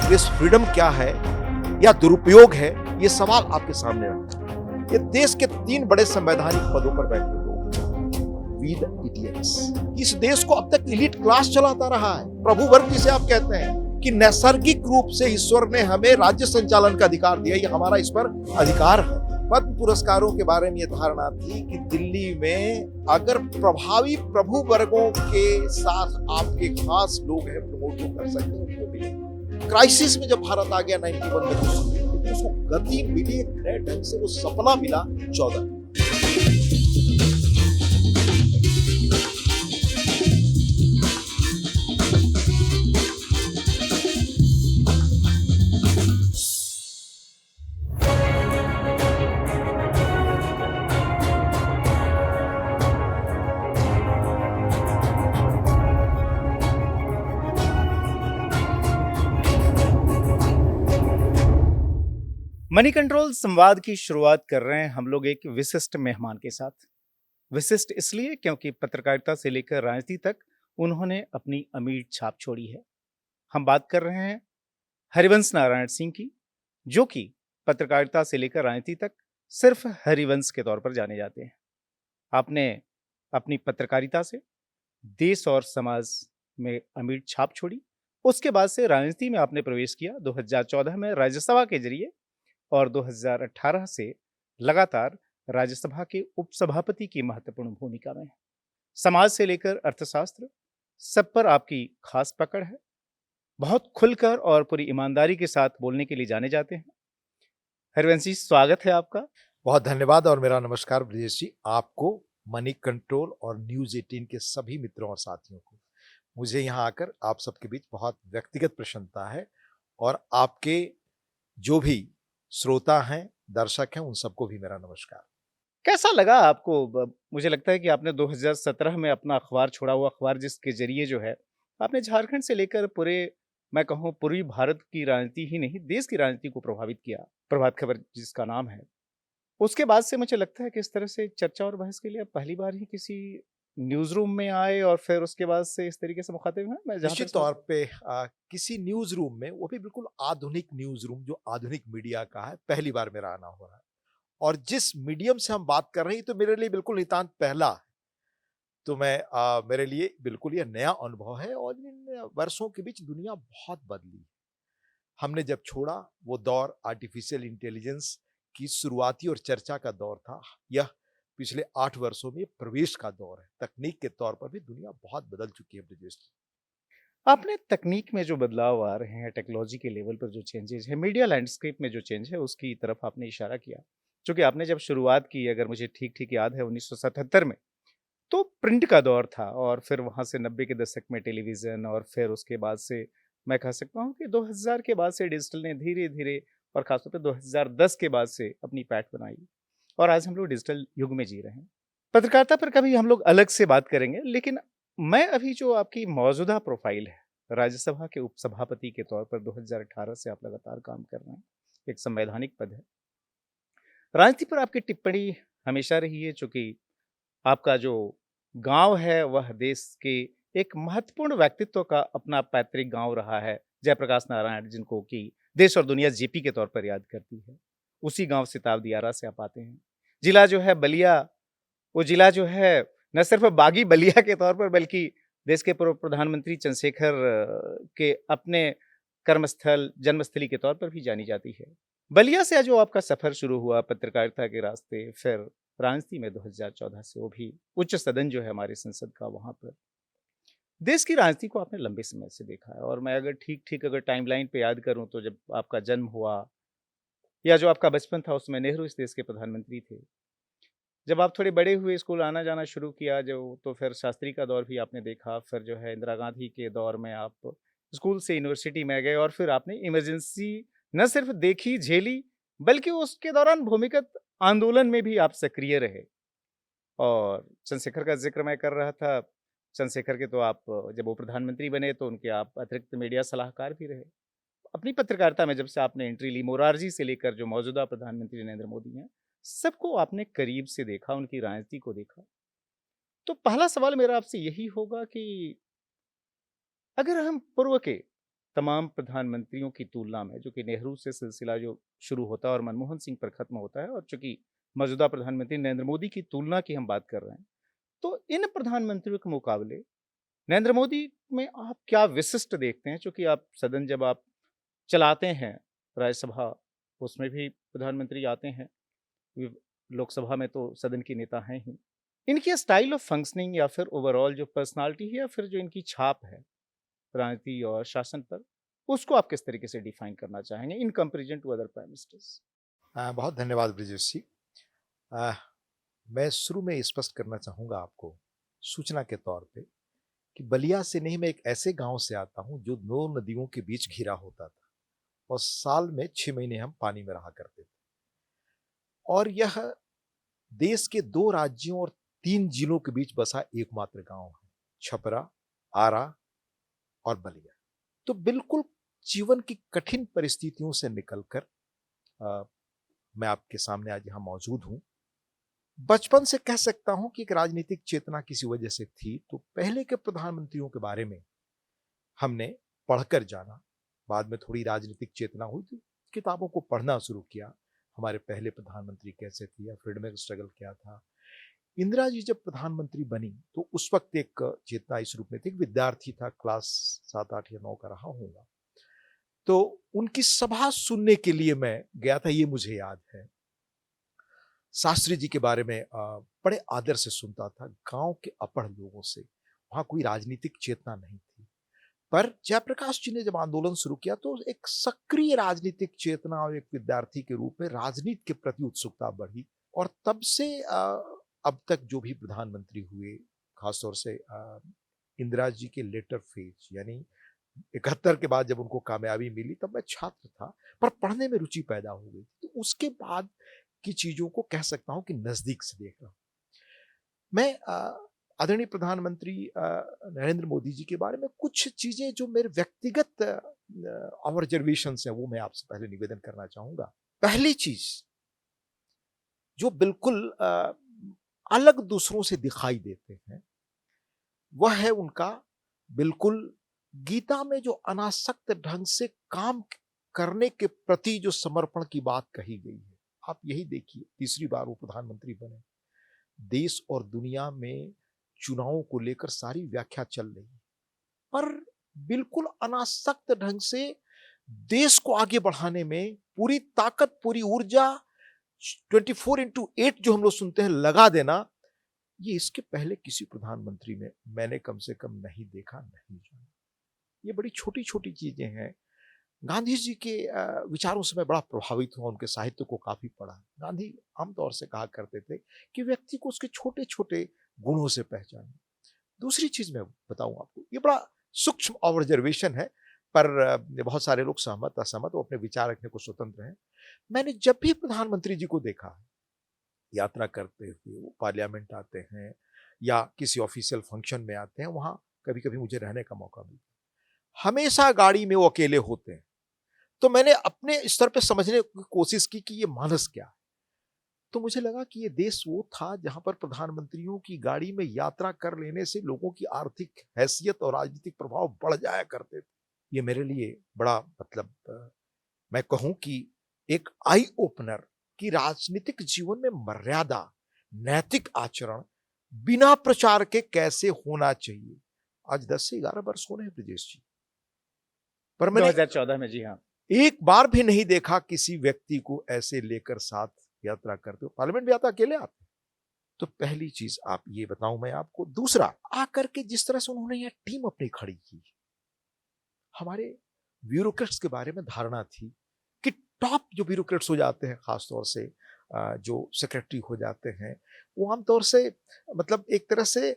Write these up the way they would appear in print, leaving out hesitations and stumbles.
Press freedom क्या है या दुरुपयोग है, ये सवाल आपके सामने रखता है। ये देश के 3 बड़े संवैधानिक पदों पर बैठे लोग, वी द इडियट्स। इस देश को अब तक एलीट क्लास चलाता रहा है। प्रभु वर्ग जिसे आप कहते हैं कि नैसर्गिक रूप से ईश्वर ने हमें राज्य संचालन का अधिकार दिया, ये हमारा इस पर अधिकार है। पद्म पुरस्कारों के बारे में यह धारणा थी कि दिल्ली में अगर प्रभावी प्रभु वर्गों के साथ आपके खास लोग हैं, प्रमोट कर सकते हैं, उनको मिले। क्राइसिस में जब भारत आ गया 91 में, तो उसको गति मिली, एक नए ढंग से वो सपना मिला 14। मनी कंट्रोल संवाद की शुरुआत कर रहे हैं हम लोग एक विशिष्ट मेहमान के साथ। विशिष्ट इसलिए क्योंकि पत्रकारिता से लेकर राजनीति तक उन्होंने अपनी अमीट छाप छोड़ी है। हम बात कर रहे हैं हरिवंश नारायण सिंह की, जो कि पत्रकारिता से लेकर राजनीति तक सिर्फ हरिवंश के तौर पर जाने जाते हैं। आपने अपनी पत्रकारिता से देश और समाज में अमीट छाप छोड़ी। उसके बाद से राजनीति में आपने प्रवेश किया 2014 में राज्यसभा के जरिए, और 2018 से लगातार राज्यसभा के उपसभापति की महत्वपूर्ण भूमिका में। समाज से लेकर अर्थशास्त्र सब पर आपकी खास पकड़ है। बहुत खुलकर और पूरी ईमानदारी के साथ बोलने के लिए जाने जाते हैं। हरिवंश जी, स्वागत है आपका। बहुत धन्यवाद और मेरा नमस्कार ब्रजेश जी, आपको, मनी कंट्रोल और न्यूज 18 के सभी मित्रों और साथियों को। मुझे यहाँ आकर आप सबके बीच बहुत व्यक्तिगत प्रसन्नता है, और आपके जो भी श्रोता हैं, दर्शक हैं, उन सबको भी मेरा नमस्कार। कैसा लगा आपको? मुझे लगता है कि आपने 2017 में अपना अखबार छोड़ा हुआ, अखबार जिसके जरिए जो है आपने झारखंड से लेकर पूरे, मैं कहूँ पूरी भारत की राजनीति ही नहीं, देश की राजनीति को प्रभावित किया, प्रभात खबर जिसका नाम है। उसके बाद से मुझे लगता है कि इस तरह से चर्चा और बहस के लिए पहली बार ही किसी न्यूज रूम में आए, और फिर उसके बाद से इस तरीके से मुखातिब हैं। मैं निश्चित तौर पे किसी न्यूज रूम में, वो भी बिल्कुल आधुनिक न्यूज रूम जो आधुनिक मीडिया का है, पहली बार मेरा आना हो रहा है। और जिस मीडियम से हम बात कर रहे हैं तो मेरे लिए बिल्कुल नितांत पहला है। तो मेरे लिए बिल्कुल यह नया अनुभव है, और इन वर्षों के बीच दुनिया बहुत बदली। हमने जब छोड़ा वो दौर आर्टिफिशियल इंटेलिजेंस की शुरुआती और चर्चा का दौर था, यह पिछले 8 वर्षों में प्रवेश का दौर है। तकनीक के तौर पर भी दुनिया बहुत बदल चुकी है ब्रजेश जी। आपने तकनीक में जो बदलाव आ रहे हैं, टेक्नोलॉजी के लेवल पर जो चेंजेस है, मीडिया लैंडस्केप में जो चेंज है, उसकी तरफ आपने इशारा किया। क्योंकि आपने जब शुरुआत की, अगर मुझे ठीक ठीक याद है 1977 में, तो प्रिंट का दौर था, और फिर वहाँ से 90 के दशक में टेलीविज़न, और फिर उसके बाद से मैं कह सकता हूँ कि 2000 के बाद से डिजिटल ने धीरे धीरे, और खासतौर पर 2010 के बाद से अपनी पैठ बनाई, और आज हम लोग डिजिटल युग में जी रहे हैं। पत्रकारिता पर कभी हम लोग अलग से बात करेंगे, लेकिन मैं अभी जो आपकी मौजूदा प्रोफाइल है, राज्यसभा के उपसभापति के तौर पर 2018 से आप लगातार काम कर रहे हैं, एक संवैधानिक पद है। राजनीति पर आपकी टिप्पणी हमेशा रही है, चूंकि आपका जो गांव है वह देश के एक महत्वपूर्ण व्यक्तित्व का अपना पैतृक गांव रहा है, जयप्रकाश नारायण, जिनको कि देश और दुनिया जेपी के तौर पर याद करती है। उसी गांव सिताब दियारा से आप आते हैं। जिला जो है बलिया, वो जिला जो है न सिर्फ बागी बलिया के तौर पर, बल्कि देश के पूर्व प्रधानमंत्री चंद्रशेखर के अपने कर्मस्थल, जन्मस्थली के तौर पर भी जानी जाती है। बलिया से जो आपका सफर शुरू हुआ पत्रकारिता के रास्ते, फिर राजनीति में 2014 से, वो भी उच्च सदन जो है हमारे संसद का, वहां पर देश की राजनीति को आपने लंबे समय से देखा है। और मैं अगर ठीक अगर टाइमलाइन पे याद करूं, तो जब आपका जन्म हुआ या जो आपका बचपन था, उसमें नेहरू इस देश के प्रधानमंत्री थे। जब आप थोड़े बड़े हुए, स्कूल आना जाना शुरू किया जो, तो फिर शास्त्री का दौर भी आपने देखा। फिर जो है इंदिरा गांधी के दौर में आप स्कूल से यूनिवर्सिटी में गए, और फिर आपने इमरजेंसी न सिर्फ देखी, झेली, बल्कि उसके दौरान भूमिगत आंदोलन में भी आप सक्रिय रहे। और चंद्रशेखर का जिक्र मैं कर रहा था, चंद्रशेखर के तो आप जब वो प्रधानमंत्री बने तो उनके आप अतिरिक्त मीडिया सलाहकार भी रहे। अपनी पत्रकारिता में जब से आपने एंट्री ली, मोरारजी से लेकर जो मौजूदा प्रधानमंत्री नरेंद्र मोदी हैं, सबको आपने करीब से देखा, उनकी राजनीति को देखा। तो पहला सवाल मेरा आपसे यही होगा कि अगर हम पूर्व के तमाम प्रधानमंत्रियों की तुलना में, जो कि नेहरू से सिलसिला जो शुरू होता है और मनमोहन सिंह पर खत्म होता है, और चूंकि मौजूदा प्रधानमंत्री नरेंद्र मोदी की तुलना की हम बात कर रहे हैं, तो इन प्रधानमंत्रियों के मुकाबले नरेंद्र मोदी में आप क्या विशिष्ट देखते हैं? चूंकि आप सदन जब आप चलाते हैं, राज्यसभा, उसमें भी प्रधानमंत्री आते हैं, लोकसभा में तो सदन के नेता हैं ही। इनकी स्टाइल ऑफ फंक्शनिंग या फिर ओवरऑल जो पर्सनालिटी है या फिर जो इनकी छाप है राजनीति और शासन पर, उसको आप किस तरीके से डिफाइन करना चाहेंगे in comparison to other prime ministers? बहुत धन्यवाद ब्रिजेश जी। अ, मैं शुरू में स्पष्ट करना चाहूँगा आपको सूचना के तौर पे कि बलिया से नहीं, मैं एक ऐसे गांव से आता हूं जो 2 नदियों के बीच घिरा होता था और साल में 6 महीने हम पानी में रहा करते थे। और यह देश के 2 राज्यों और 3 जिलों के बीच बसा एकमात्र गांव है, छपरा, आरा और बलिया। तो बिल्कुल जीवन की कठिन परिस्थितियों से निकलकर मैं आपके सामने आज यहाँ मौजूद हूँ। बचपन से कह सकता हूं कि एक राजनीतिक चेतना किसी वजह से थी, तो पहले के प्रधानमंत्रियों के बारे में हमने पढ़कर जाना। बाद में थोड़ी राजनीतिक चेतना हुई तो किताबों को पढ़ना शुरू किया। हमारे पहले प्रधानमंत्री कैसे थे या फ्रीडम स्ट्रगल क्या था। इंदिरा जी जब प्रधानमंत्री बनी तो उस वक्त एक चेतना इस रूप में थी। विद्यार्थी था, क्लास 7, 8 या 9 का रहा होगा। तो उनकी सभा सुनने के लिए मैं गया था, ये मुझे याद है। शास्त्री जी के बारे में बड़े आदर से सुनता था। गांव के अपढ़ लोगों से, वहां कोई राजनीतिक चेतना नहीं थी। पर जयप्रकाश जी ने जब आंदोलन शुरू किया तो एक सक्रिय राजनीतिक चेतना और एक विद्यार्थी के रूप में राजनीति के प्रति उत्सुकता बढ़ी। और तब से अब तक जो भी प्रधानमंत्री हुए, खासतौर से इंदिरा जी के लेटर फेज, यानी 71 के बाद जब उनको कामयाबी मिली, तब मैं छात्र था पर पढ़ने में रुचि पैदा हो गई। तो उसके बाद की चीजों को कह सकता हूं कि नजदीक से देख रहा हूं। मैं आदरणीय प्रधानमंत्री नरेंद्र मोदी जी के बारे में कुछ चीजें जो मेरे व्यक्तिगत ऑब्जर्वेशंस हैं वो मैं आपसे पहले निवेदन करना चाहूंगा। पहली चीज जो बिल्कुल अलग दूसरों से दिखाई देते हैं वह है उनका बिल्कुल गीता में जो अनासक्त ढंग से काम करने के प्रति जो समर्पण की बात कही गई है। आप यही देखिए, तीसरी बार वो प्रधानमंत्री बने, देश और दुनिया में चुनावों को लेकर सारी व्याख्या चल रही है, पर बिल्कुल अनासक्त ढंग से देश को आगे बढ़ाने में पूरी ताकत, पूरी ऊर्जा 24/8 जो हम लोग सुनते हैं लगा देना, ये इसके पहले किसी प्रधानमंत्री में मैंने कम से कम नहीं देखा, नहीं जाना। ये बड़ी छोटी छोटी चीजें हैं। गांधी जी के विचारों से मैं बड़ा प्रभावित हुआ, उनके साहित्य को काफी पढ़ा। गांधी आमतौर से कहा करते थे कि व्यक्ति को उसके छोटे छोटे गुणों से पहचाने। दूसरी चीज मैं बताऊं आपको, ये बड़ा सूक्ष्म ऑब्जर्वेशन है, पर बहुत सारे लोग सहमत असहमत, वो अपने विचार रखने को स्वतंत्र हैं। मैंने जब भी प्रधानमंत्री जी को देखा है यात्रा करते हुए, वो पार्लियामेंट आते हैं या किसी ऑफिशियल फंक्शन में आते हैं, वहां कभी कभी मुझे रहने का मौका मिलता है, हमेशा गाड़ी में वो अकेले होते हैं। तो मैंने अपने स्तर पे समझने की कोशिश की कि ये मानस क्या है। तो मुझे लगा कि ये देश वो था जहां पर प्रधानमंत्रियों की गाड़ी में यात्रा कर लेने से लोगों की आर्थिक हैसियत और राजनीतिक प्रभाव बढ़ जाया करते थे। ये मेरे लिए बड़ा मतलब मैं कहूं कि एक आई ओपनर कि राजनीतिक जीवन में मर्यादा, नैतिक आचरण बिना प्रचार के कैसे होना चाहिए। आज 10 से 11 वर्ष होने हैं ब्रिजेश जी, पर मैंने 2014 में, जी हाँ, एक बार भी नहीं देखा किसी व्यक्ति को ऐसे लेकर साथ यात्रा करते हो। पार्लियामेंट भी आता अकेले आते। तो पहली चीज आप ये बताऊं मैं आपको। दूसरा, आकर के जिस तरह से उन्होंने यह टीम अपनी खड़ी की, हमारे ब्यूरोक्रेट्स के बारे में धारणा थी कि टॉप जो ब्यूरोक्रेट्स हो जाते हैं, खासतौर से जो सेक्रेटरी हो जाते हैं, वो आमतौर से मतलब एक तरह से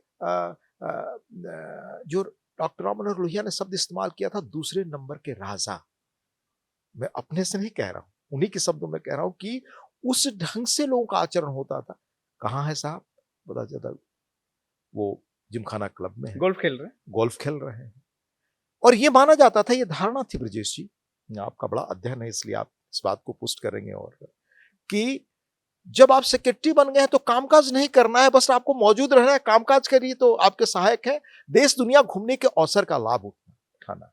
जो डॉक्टर राम मनोहर लोहिया ने शब्द इस्तेमाल किया था, दूसरे नंबर के राजा। मैं अपने से नहीं कह रहा हूं, उन्हीं के शब्दों में कह रहा हूं कि उस ढंग से लोगों का आचरण होता था। कहां है साहब? पता चलता वो जिमखाना क्लब में है, गोल्फ खेल रहे हैं। गोल्फ खेल रहे हैं। और ये माना जाता था, ये धारणा थी ब्रजेश जी, आपका बड़ा अध्ययन है इसलिए आप इस बात को पुष्ट करेंगे, और कि जब आप सेक्रेटरी बन गए हैं तो कामकाज नहीं करना है, बस आपको मौजूद रहना है। कामकाज करिए तो आपके सहायक है, देश दुनिया घूमने के अवसर का लाभ उठाना।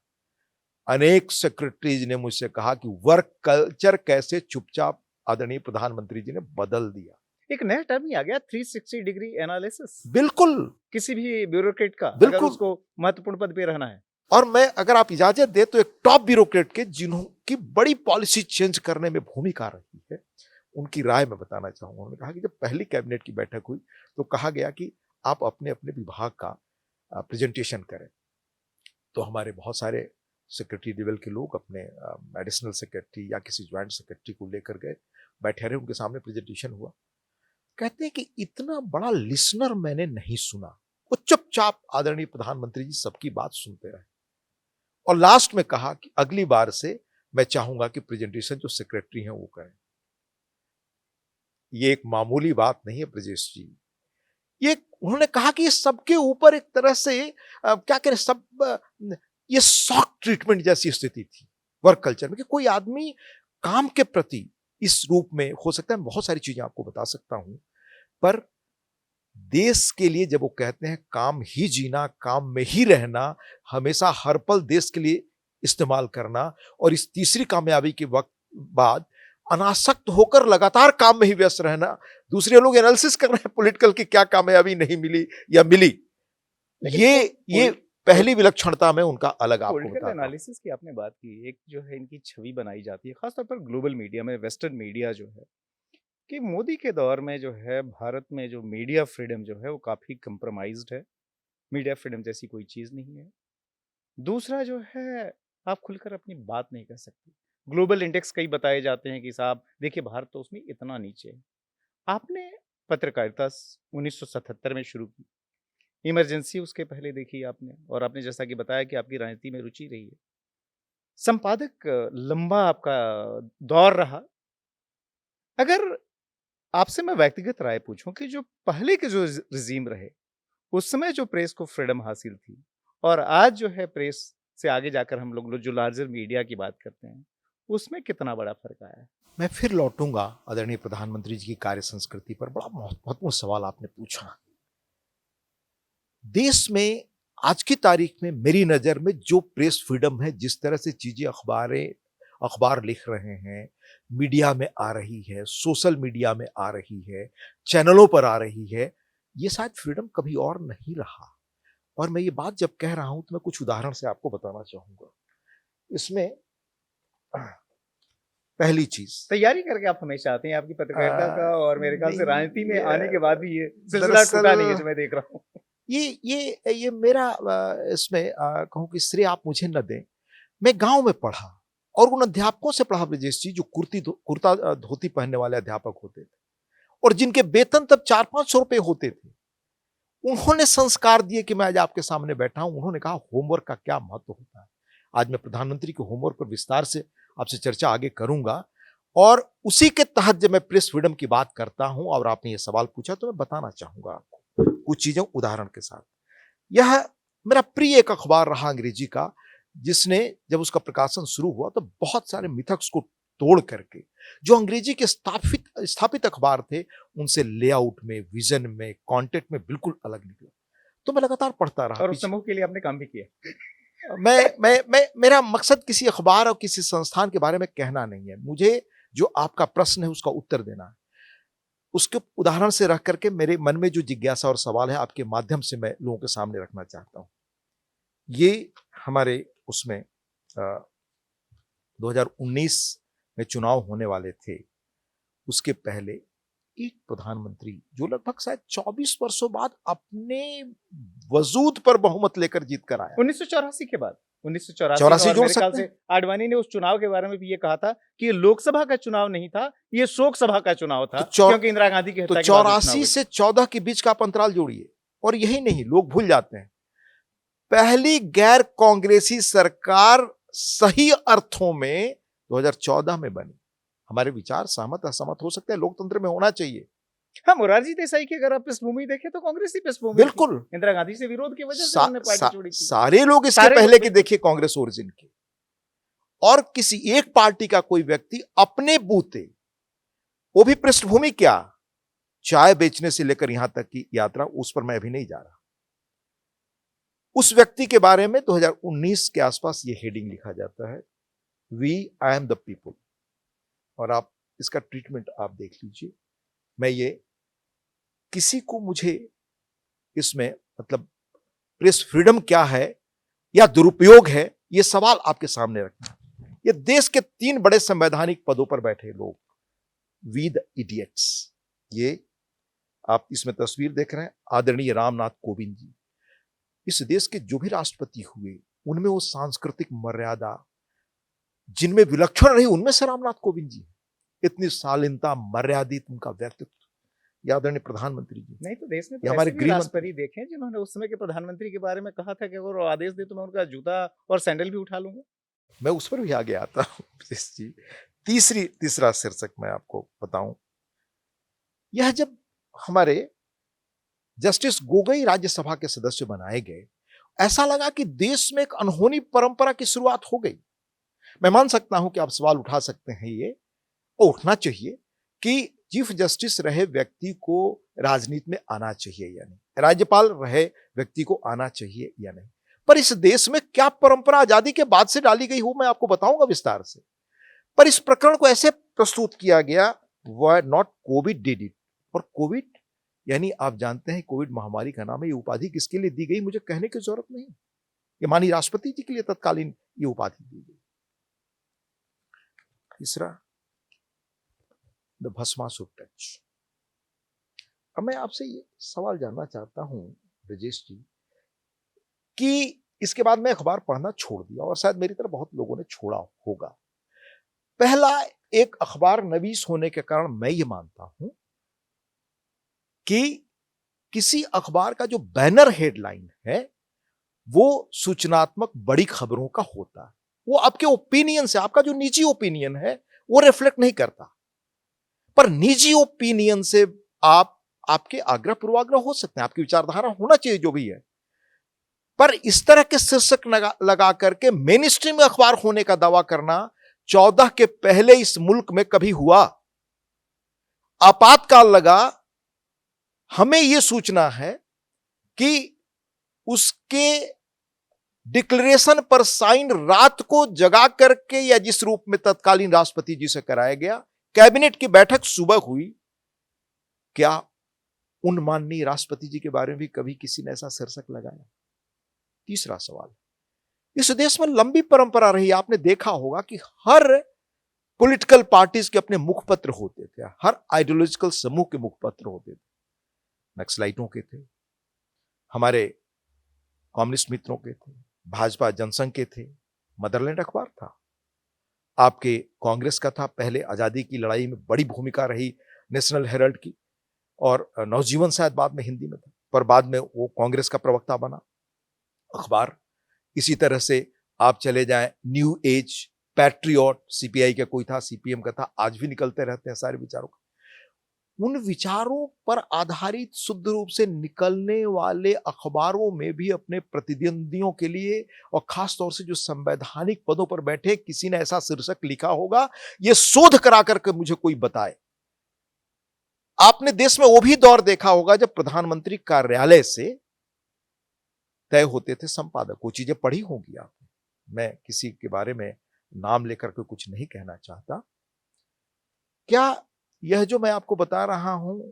अनेक सेक्रेटरीज ने मुझसे कहा कि वर्क कल्चर कैसे चुपचाप आदरणीय प्रधानमंत्री जी ने बदल दिया। एक नया टर्म ही आ गया, 360 डिग्री एनालिसिस। बिल्कुल किसी भी ब्यूरोक्रेट का, अगर बिल्कुल। उसको महत्वपूर्ण पद पे रहना है। और मैं अगर आप इजाजत दे तो एक टॉप ब्यूरोक्रेट के जिन्होंने बड़ी पॉलिसी चेंज करने में भूमिका रही है, उनकी राय मैं बताना चाहूंगा। उन्होंने कहा कि जब पहली कैबिनेट की बैठक हुई तो कहा गया कि आप अपने अपने विभाग का प्रेजेंटेशन करें। तो हमारे बहुत सारे सेक्रेटरी लेवल के लोग अपने एडिशनल सेक्रेटरी या किसी ज्वाइंट सेक्रेटरी को लेकर गए, बैठे रहे, उनके सामने प्रेजेंटेशन हुआ। कहते हैं कि इतना बड़ा लिसनर मैंने नहीं सुना। वो चुपचाप आदरणीय प्रधानमंत्री जी सबकी बात सुनते रहे और लास्ट में कहा कि अगली बार से मैं चाहूंगा कि प्रेजेंटेशन जो सेक्रेटरी हैं वो करें। ये एक मामूली बात नहीं है ब्रजेश जी। ये उन्होंने कहा कि ये सबके ऊपर एक तरह से क्या करें, ये शॉक ट्रीटमेंट जैसी स्थिति थी वर्क कल्चर में कि कोई आदमी काम के प्रति इस रूप में, हो सकता है बहुत सारी चीजें आपको बता सकता हूं, पर देश के लिए जब वो कहते हैं काम ही जीना, काम में ही रहना, हमेशा हर पल देश के लिए इस्तेमाल करना, और इस तीसरी कामयाबी के वक्त बाद अनासक्त होकर लगातार काम में ही व्यस्त रहना। दूसरे लोग एनालिसिस कर रहे हैं पॉलिटिकल की क्या कामयाबी नहीं मिली या मिली। ये पहली विलक्षणता में उनका अलग आपको पॉलिटिकल बताता हूं। एनालिसिस की आपने बात की, एक जो है इनकी छवि बनाई जाती है खासतौर पर ग्लोबल मीडिया में, वेस्टर्न मीडिया जो है, कि मोदी के दौर में जो है भारत में जो मीडिया फ्रीडम जो है वो काफ़ी कंप्रोमाइज्ड है। मीडिया फ्रीडम जैसी कोई चीज़ नहीं है। दूसरा जो है, आप खुलकर अपनी बात नहीं कर सकते। ग्लोबल इंडेक्स कई बताए जाते हैं कि साहब देखिए भारत तो उसमें इतना नीचे है। आपने पत्रकारिता 1977 में शुरू की, इमरजेंसी उसके पहले देखी आपने, और आपने जैसा कि बताया कि आपकी राजनीति में रुचि रही है। संपादक लंबा आपका दौर रहा। अगर आपसे मैं व्यक्तिगत राय पूछूं कि जो पहले के जो रिजीम रहे, उस समय जो प्रेस को फ्रीडम हासिल थी, और आज जो है प्रेस से आगे जाकर हम लोग जो लार्जर मीडिया की बात करते हैं, उसमें कितना बड़ा फर्क आया है? मैं फिर लौटूंगा आदरणीय प्रधानमंत्री जी की कार्य संस्कृति पर। बड़ा महत्वपूर्ण सवाल आपने पूछा। देश में आज की तारीख में मेरी नजर में जो प्रेस फ्रीडम है, जिस तरह से चीजें अखबार लिख रहे हैं, मीडिया में आ रही है, सोशल मीडिया में आ रही है, चैनलों पर आ रही है, ये शायद फ्रीडम कभी और नहीं रहा। और मैं ये बात जब कह रहा हूं तो मैं कुछ उदाहरण से आपको बताना चाहूंगा। इसमें पहली चीज, तैयारी करके आप हमेशा आते हैं आपकी पत्रकारिता का, और मेरे ख्याल से राजनीति में आने के बाद भी ये सिलसिला दरअसल टूटा नहीं है जो मैं देख रहा हूँ। ये मेरा इसमें कहूं कि श्रेय आप मुझे न दें। मैं गांव में पढ़ा और उन अध्यापकों से पढ़ा ब्रजेश जी जो कुर्ता धोती पहनने वाले अध्यापक होते थे और जिनके वेतन तब 400-500 रुपए होते थे। उन्होंने संस्कार दिए कि मैं आज आपके सामने बैठा हूं। उन्होंने कहा होमवर्क का क्या महत्व होता है। आज मैं प्रधानमंत्री के होमवर्क पर विस्तार से आपसे चर्चा आगे करूंगा, और उसी के तहत जब मैं प्रेस फ्रीडम की बात करता हूं और आपने ये सवाल पूछा तो मैं बताना चाहूंगा आपको कुछ चीजें उदाहरण के साथ। यह मेरा प्रिय एक अखबार रहा अंग्रेजी का, जिसने जब उसका प्रकाशन शुरू हुआ तो बहुत सारे मिथक्स को तोड़ करके जो अंग्रेजी के स्थापित अखबार थे उनसे लेआउट में, विजन में, कंटेंट में बिल्कुल अलग निकला। तो मैं लगातार पढ़ता रहा। और उस समूह के लिए आपने काम भी किया। मेरा मकसद किसी अखबार और किसी संस्थान के बारे में कहना नहीं है। मुझे जो आपका प्रश्न है उसका उत्तर देना है। उसके उदाहरण से रख करके मेरे मन में जो जिज्ञासा और सवाल है आपके माध्यम से मैं लोगों के सामने रखना चाहता हूं। ये हमारे उसमें 2019 में चुनाव होने वाले थे, उसके पहले एक प्रधानमंत्री जो लगभग शायद 24 वर्षों बाद अपने वजूद पर बहुमत लेकर जीत कर आया। 1984 के बाद, 1984 84 और जोड़ मेरे ख्याल सकते से आडवाणी ने उस चुनाव के बारे में भी ये कहा था कि ये लोकसभा का चुनाव नहीं था, ये शोक सभा का चुनाव था, क्योंकि इंदिरा गांधी की हत्या के बाद 84 से 14 के बीच का आप अंतराल जोड़िए। और यही नहीं, लोग भूल जाते हैं, पहली गैर कांग्रेसी सरकार सही अर्थों में 2014 में बनी। हमारे विचार सहमत असहमत हो सकते हैं, लोकतंत्र में होना चाहिए। हाँ, मोरारजी देसाई की अगर आप पृष्ठभूमि देखें तो कांग्रेसी पृष्ठभूमि, बिल्कुल इंदिरा गांधी से विरोध की वजह से उन्होंने पार्टी छोड़ी थी। सारे लोग इसके पहले के देखिए कांग्रेस ओरिजिन के, और किसी एक पार्टी का कोई व्यक्ति अपने बूते, वो भी पृष्ठभूमि क्या, चाय बेचने से लेकर यहां तक की यात्रा, उस पर मैं अभी नहीं जा रहा। उस व्यक्ति के बारे में 2019 के आसपास ये हेडिंग लिखा जाता है, we I am the people. और आप इसका ट्रीटमेंट आप देख लीजिए। मैं ये किसी को मुझे इसमें मतलब प्रेस फ्रीडम क्या है या दुरुपयोग है, ये सवाल आपके सामने रखना। ये देश के 3 बड़े संवैधानिक पदों पर बैठे लोग, वी द इडियट्स। ये आप इसमें तस्वीर देख रहे हैं, आदरणीय रामनाथ कोविंद जी। इस देश के जो भी राष्ट्रपति हुए उनमें वो सांस्कृतिक मर्यादा जिनमें विलक्षण रही, उनमें से रामनाथ कोविंद जी। इतनी शालीनता, मर्यादित उनका व्यक्तित्व। आदरणीय प्रधानमंत्री जी, नहीं तो देश में ये तो हमारे ऐसे भी गृह राष्ट्रपति देखे हैं जिन्होंने उस समय के प्रधानमंत्री के बारे में कहा था कि अगर वो आदेश दे तो मैं उनका जूता और सैंडल भी उठा लूंगा। मैं उस पर भी आगे आता हूं जी। तीसरा शीर्षक मैं आपको बताऊं, यह जब हमारे जस्टिस गोगोई राज्यसभा के सदस्य बनाए गए, ऐसा लगा कि देश में एक अनहोनी परंपरा की शुरुआत हो गई। मैं मान सकता हूं कि आप सवाल उठा सकते हैं, ये उठना चाहिए कि चीफ जस्टिस रहे व्यक्ति को राजनीति में आना चाहिए या नहीं, राज्यपाल रहे व्यक्ति को आना चाहिए या नहीं। पर इस देश में क्या परंपरा आजादी के बाद से डाली गई हो, मैं आपको बताऊंगा विस्तार से। पर इस प्रकरण को ऐसे प्रस्तुत किया गया, why not Covid did it. और कोविड यानी आप जानते हैं कोविड महामारी का नाम है। ये उपाधि किसके लिए दी गई मुझे कहने की जरूरत नहीं, ये माननीय राष्ट्रपति जी के लिए तत्कालीन ये उपाधि दी गई। तीसरा, द भस्मासुर टच। अब मैं आपसे ये सवाल जानना चाहता हूं ब्रजेश जी कि इसके बाद मैं अखबार पढ़ना छोड़ दिया और शायद मेरी तरह बहुत लोगों ने छोड़ा होगा। पहला, एक अखबार नवीस होने के कारण मैं ये मानता हूं कि किसी अखबार का जो बैनर हेडलाइन है वो सूचनात्मक बड़ी खबरों का होता है। वो आपके ओपिनियन से, आपका जो निजी ओपिनियन है वो रिफ्लेक्ट नहीं करता। पर निजी ओपिनियन से आपके आग्रह पूर्वाग्रह हो सकते हैं, आपकी विचारधारा होना चाहिए जो भी है। पर इस तरह के शीर्षक लगा करके मेन स्ट्रीम अखबार होने का दावा करना 14 के पहले इस मुल्क में कभी हुआ? आपातकाल लगा, हमें यह सूचना है कि उसके डिक्लेरेशन पर साइन रात को जगा करके या जिस रूप में तत्कालीन राष्ट्रपति जी से कराया गया, कैबिनेट की बैठक सुबह हुई। क्या उन माननीय राष्ट्रपति जी के बारे में भी कभी किसी ने ऐसा शीर्षक लगाया? तीसरा सवाल, इस देश में लंबी परंपरा रही, आपने देखा होगा कि हर पॉलिटिकल पार्टीज के अपने मुखपत्र होते थे, हर आइडियोलॉजिकल समूह के मुखपत्र होते थे। नक्सलाइटों के थे, हमारे कम्युनिस्ट मित्रों के थे, भाजपा जनसंघ के थे, मदरलैंड अखबार था, आपके कांग्रेस का था। पहले आजादी की लड़ाई में बड़ी भूमिका रही नेशनल हेराल्ड की, और नवजीवन शायद बाद में हिंदी में था, पर बाद में वो कांग्रेस का प्रवक्ता बना अखबार। इसी तरह से आप चले जाएं, न्यू एज, पैट्रियट, सीपीआई का कोई था, सीपीएम का था, आज भी निकलते रहते हैं सारे विचारों का। उन विचारों पर आधारित शुद्ध रूप से निकलने वाले अखबारों में भी अपने प्रतिद्वंदियों के लिए, और खास तौर से जो संवैधानिक पदों पर बैठे, किसी ने ऐसा शीर्षक लिखा होगा, यह शोध करा करके मुझे कोई बताए। आपने देश में वो भी दौर देखा होगा जब प्रधानमंत्री कार्यालय से तय होते थे संपादक। वो चीजें पढ़ी होंगी आपने, मैं किसी के बारे में नाम लेकर के कुछ नहीं कहना चाहता। क्या यह जो मैं आपको बता रहा हूं,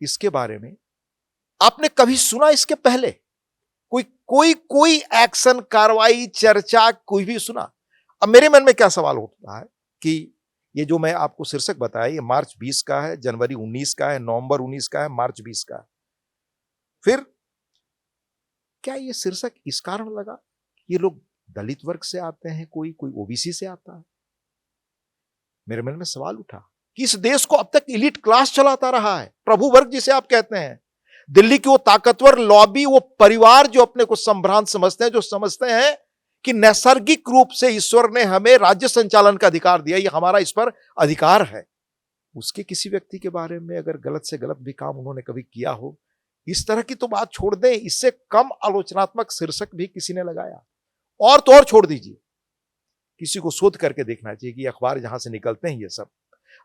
इसके बारे में आपने कभी सुना इसके पहले? कोई एक्शन, कार्रवाई, चर्चा कोई भी सुना? अब मेरे मन में क्या सवाल उठता है कि ये जो मैं आपको शीर्षक बताया, ये मार्च 20 का है, जनवरी 19 का है, नवंबर 19 का है, मार्च 20 का है। फिर क्या ये शीर्षक इस कारण लगा ये लोग दलित वर्ग से आते हैं, कोई ओबीसी से आता है? मेरे मन में सवाल उठा कि इस देश को अब तक एलिट क्लास चलाता रहा है, प्रभु वर्ग जिसे आप कहते हैं। दिल्ली की वो ताकतवर लॉबी, वो परिवार जो अपने को संभ्रांत समझते हैं, जो समझते हैं कि नैसर्गिक रूप से ईश्वर ने हमें राज्य संचालन का अधिकार दिया, ये हमारा इस पर अधिकार है। उसके किसी व्यक्ति के बारे में अगर गलत से गलत भी काम उन्होंने कभी किया हो, इस तरह की तो बात छोड़ दें, इससे कम आलोचनात्मक शीर्षक भी किसी ने लगाया, और तो और छोड़ दीजिए, किसी को शोध करके देखना चाहिए कि अखबार जहां से निकलते हैं ये सब।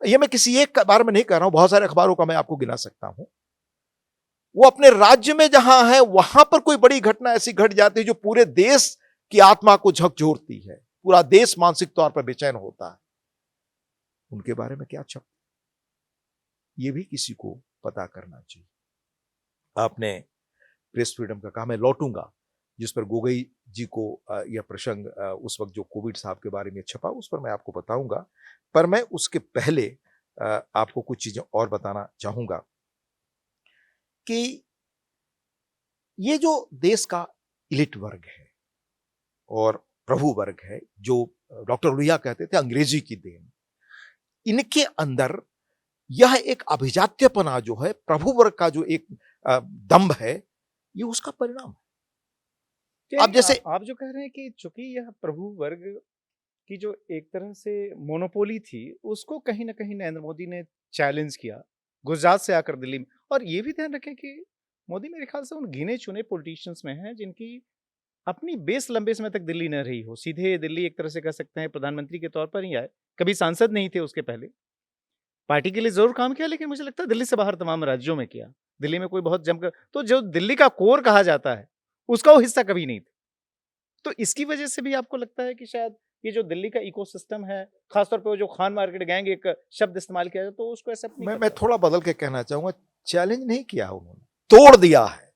ये मैं किसी एक बारे में नहीं कह रहा हूं, बहुत सारे अखबारों का मैं आपको गिना सकता हूं। वो अपने राज्य में जहां है वहां पर कोई बड़ी घटना ऐसी घट जाती है जो पूरे देश की आत्मा को झकझोरती है, पूरा देश मानसिक तौर पर बेचैन होता है। उनके बारे में क्या छप, ये भी किसी को पता करना चाहिए। आपने प्रेस फ्रीडम का कहा, मैं लौटूंगा जिस पर गोगोई जी को यह प्रसंग उस वक्त जो कोविड साहब के बारे में छपा उस पर मैं आपको बताऊंगा, पर मैं उसके पहले आपको कुछ चीजें और बताना चाहूंगा कि ये जो देश का इलिट वर्ग है और प्रभु वर्ग है, जो डॉक्टर लोहिया कहते थे अंग्रेजी की देन, इनके अंदर यह एक अभिजात्यपना जो है, प्रभु वर्ग का जो एक दंभ है, ये उसका परिणाम है। अब जैसे आप जो कह रहे हैं कि चूंकि यह प्रभु वर्ग की जो एक तरह से मोनोपोली थी, उसको कहीं ना कहीं नरेंद्र मोदी ने चैलेंज किया गुजरात से आकर दिल्ली में। और ये भी ध्यान रखें कि मोदी मेरे ख्याल से उन गिने चुने पॉलिटिशियंस में हैं जिनकी अपनी बेस लंबे समय तक दिल्ली न रही हो। सीधे दिल्ली एक तरह से कह सकते हैं प्रधानमंत्री के तौर पर ही आए, कभी सांसद नहीं थे उसके पहले। पार्टी के लिए जरूर काम किया, लेकिन मुझे लगता है दिल्ली से बाहर तमाम राज्यों में किया। दिल्ली में कोई बहुत जमकर, तो जो दिल्ली का कोर कहा जाता है उसका वो हिस्सा कभी नहीं था। तो इसकी वजह से भी आपको लगता है कि शायद ये जो दिल्ली का इकोसिस्टम है, खासतौर पे वो जो खान मार्केट गैंग एक शब्द इस्तेमाल किया जाए, तो उसको एक्सेप्ट नहीं मैं थोड़ा बदल के कहना चाहूंगा, चैलेंज नहीं किया उन्होंने, तोड़ दिया है।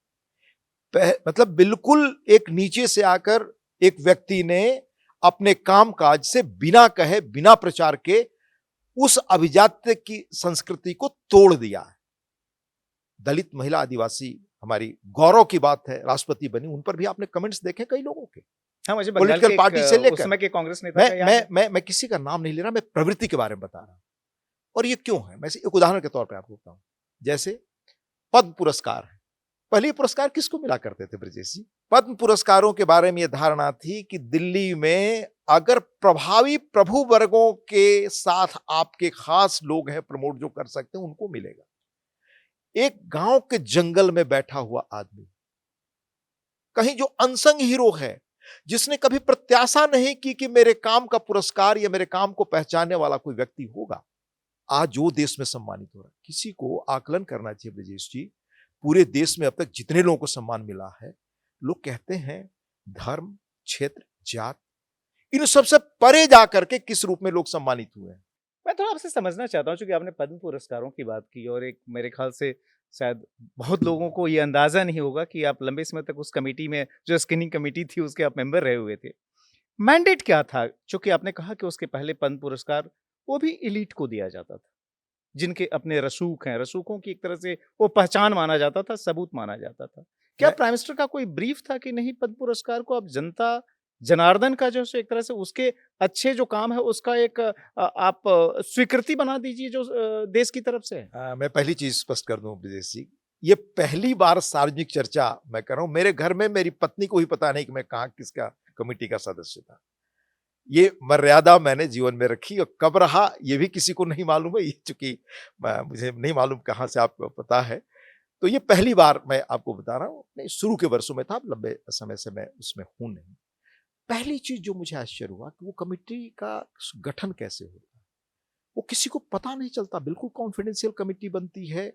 मतलब बिल्कुल एक नीचे से आकर एक व्यक्ति ने अपने कामकाज से बिना कहे, बिना प्रचार के उस अभिजात्य की संस्कृति को तोड़ दिया है। दलित महिला आदिवासी हमारी गौरव की बात है, राष्ट्रपति बनी, उन पर भी आपने कमेंट्स देखे कई लोगों के। हाँ, मुझे पॉलिटिकल पार्टी से लेकर, उस समय के कांग्रेस नेता मैं किसी का नाम नहीं ले रहा, मैं प्रवृत्ति के बारे में बता रहा हूं। और ये क्यों है, मैं एक उदाहरण के तौर पर आपको बताऊं। जैसे पद्म पुरस्कार है, पहले पुरस्कार किसको मिला करते थे ब्रजेश जी? पद्म पुरस्कारों के बारे में यह धारणा थी कि दिल्ली में अगर प्रभावी प्रभु वर्गों के साथ आपके खास लोग हैं, प्रमोट जो कर सकते हैं, उनको मिलेगा। एक गांव के जंगल में बैठा हुआ आदमी, कहीं जो अनसंग हीरो है, जिसने कभी प्रत्याशा नहीं की कि मेरे काम का पुरस्कार या मेरे काम को पहचानने वाला कोई व्यक्ति होगा, आज जो देश में सम्मानित हो रहा है। किसी को आकलन करना चाहिए ब्रजेश जी, पूरे देश में अब तक जितने लोगों को सम्मान मिला है, लोग कहते हैं धर्म, क्षेत्र, जात, इन सबसे परे जाकर के किस रूप में लोग सम्मानित हुए हैं। मैं थोड़ा आपसे समझना चाहता हूं, क्योंकि आपने पद्म पुरस्कारों की बात की और एक मेरे ख्याल से शायद बहुत लोगों को ये अंदाजा नहीं होगा कि आप लंबे समय तक उस कमेटी में, जो स्क्रीनिंग कमेटी थी, उसके आप मेंबर रहे हुए थे। मैंडेट क्या था? चूंकि आपने कहा कि उसके पहले पद्म पुरस्कार वो भी इलीट को दिया जाता था, जिनके अपने रसूख हैं, रसूखों की एक तरह से वो पहचान माना जाता था, सबूत माना जाता था। क्या प्राइम मिनिस्टर का कोई ब्रीफ था कि नहीं, पद्म पुरस्कार को आप जनता जनार्दन का जो एक तरह से उसके अच्छे जो काम है उसका एक आप स्वीकृति बना दीजिए जो देश की तरफ से है? मैं पहली चीज स्पष्ट कर दूं ब्रजेश जी, ये पहली बार सार्वजनिक चर्चा मैं कर रहा हूं। मेरे घर में मेरी पत्नी को ही पता नहीं कि मैं कहां किसका कमेटी का सदस्य था। ये मर्यादा मैंने जीवन में रखी, और कब रहा ये भी किसी को नहीं मालूम है, ये चूंकि मुझे नहीं मालूम कहां से आपको पता है। तो ये पहली बार मैं आपको बता रहा हूं, अपने शुरू के वर्षों में था, लंबे समय से मैं उसमें हूं नहीं। पहली चीज जो मुझे आश्चर्य हुआ कि वो कमेटी का गठन कैसे होता है, वो किसी को पता नहीं चलता। बिल्कुल कॉन्फिडेंशियल कमेटी बनती है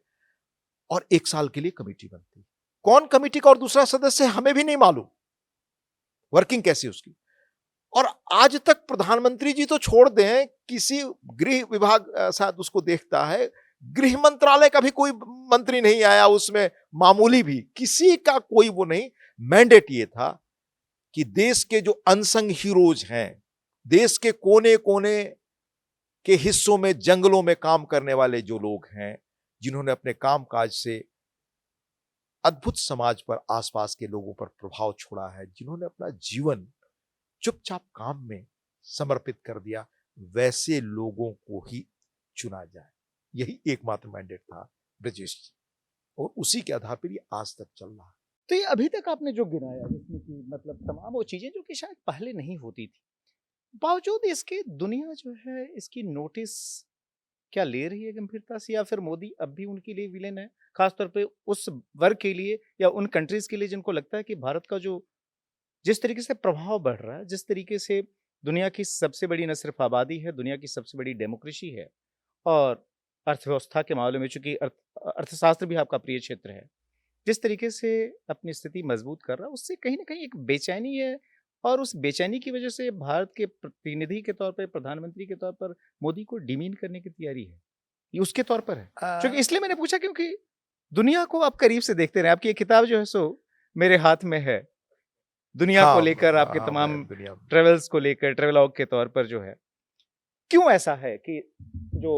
और 1 साल के लिए कमेटी बनती है। कौन कमेटी का और दूसरा सदस्य हमें भी नहीं मालूम, वर्किंग कैसी उसकी। और आज तक प्रधानमंत्री जी तो छोड़ दें, किसी गृह विभाग शायद उसको देखता है, गृह मंत्रालय का भी कोई मंत्री नहीं आया उसमें, मामूली भी किसी का कोई वो नहीं। मैंडेट ये था कि देश के जो अनसंग हीरोज हैं, देश के कोने कोने के हिस्सों में, जंगलों में काम करने वाले जो लोग हैं, जिन्होंने अपने कामकाज से अद्भुत समाज पर, आसपास के लोगों पर प्रभाव छोड़ा है, जिन्होंने अपना जीवन चुपचाप काम में समर्पित कर दिया, वैसे लोगों को ही चुना जाए। यही एकमात्र मैंडेट था ब्रजेश जी, और उसी के आधार पर ये आज तक चल रहा है। तो ये अभी तक आपने जो गिनाया, जिसमें कि मतलब तमाम वो चीजें जो कि शायद पहले नहीं होती थी, बावजूद इसके दुनिया जो है इसकी नोटिस क्या ले रही है गंभीरता से, या फिर मोदी अब भी उनके लिए विलेन है, खासतौर पे उस वर्ग के लिए या उन कंट्रीज के लिए जिनको लगता है कि भारत का जो जिस तरीके से प्रभाव बढ़ रहा है, जिस तरीके से दुनिया की सबसे बड़ी न सिर्फ आबादी है, दुनिया की सबसे बड़ी डेमोक्रेसी है, और अर्थव्यवस्था के मामले में, चूंकि अर्थशास्त्र भी आपका प्रिय क्षेत्र है, जिस तरीके से अपनी स्थिति मजबूत कर रहा है, उससे कहीं न कहीं एक बेचैनी है और उस बेचैनी की वजह से भारत के प्रतिनिधि के तौर पे, प्रधानमंत्री के तौर पर मोदी को डिमीन करने की तैयारी है। ये उसके तौर पर है। क्योंकि अ, इसलिए मैंने पूछा क्योंकि दुनिया को आप करीब से देखते रहे। आपकी ये किताब जो है सो मेरे हाथ में है। दुनिया को हाँ, लेकर आपके हाँ, मैं तमाम दुनिया ट्रेवल्स को लेकर ट्रैवलॉग के तौर पर जो है। क्यों ऐसा है कि जो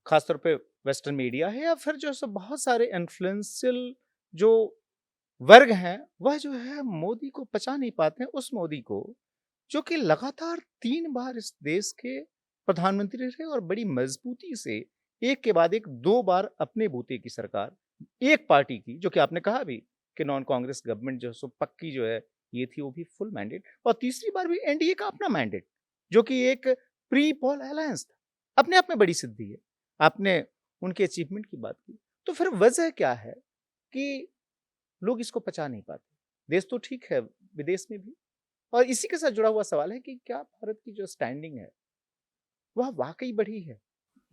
खासतौर पे वेस्टर्न मीडिया है या फिर जो सो बहुत सारे इन्फ्लुएंशियल जो वर्ग हैं, वह जो है मोदी को पचा नहीं पाते हैं, उस मोदी को जो कि लगातार 3 बार इस देश के प्रधानमंत्री रहे और बड़ी मजबूती से एक के बाद एक 2 बार अपने बूते की सरकार, एक पार्टी की, जो कि आपने कहा भी कि नॉन कांग्रेस गवर्नमेंट जो है सो पक्की जो है, ये थी वो भी फुल मैंडेट और तीसरी बार भी एनडीए का अपना मैंडेट, जो कि एक प्री पोल अलायंस था। अपने आप में बड़ी सिद्धि है। आपने उनके अचीवमेंट की बात की। तो फिर वजह क्या है कि लोग इसको पचा नहीं पाते? देश तो ठीक है, विदेश में भी। और इसी के साथ जुड़ा हुआ सवाल है कि क्या भारत की जो स्टैंडिंग है, वह वाक़ई बढ़ी है?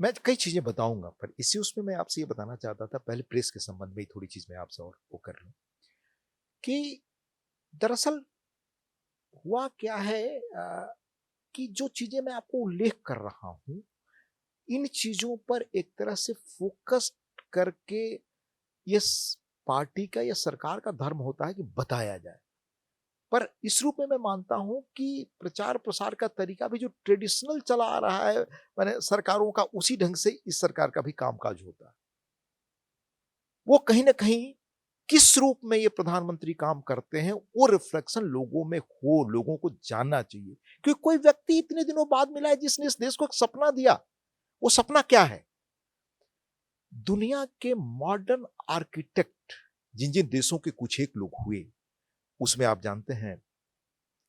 मैं कई चीजें बताऊंगा, पर इसी उसमें मैं आपसे ये बताना चाहता था, पहले प्रेस के संबंध में ही थोड़ी चीज मैं आपसे और वो कर लूं कि दरअसल हुआ क्या है, कि जो चीजें मैं आपको उल्लेख कर रहा हूं, इन चीजों पर एक तरह से फोकस करके ये पार्टी का या सरकार का धर्म होता है कि बताया जाए। पर इस रूप में मैं मानता हूं कि प्रचार प्रसार का तरीका भी जो ट्रेडिशनल चला आ रहा है, मैंने सरकारों का, उसी ढंग से इस सरकार का भी कामकाज होता है। वो कहीं ना कहीं किस रूप में ये प्रधानमंत्री काम करते हैं, वो रिफ्लेक्शन लोगों में हो, लोगों को जानना चाहिए। क्योंकि कोई व्यक्ति इतने दिनों बाद मिला है जिसने इस देश को एक सपना दिया। वो सपना क्या है? दुनिया के मॉडर्न आर्किटेक्ट जिन जिन देशों के कुछ एक लोग हुए, उसमें आप जानते हैं,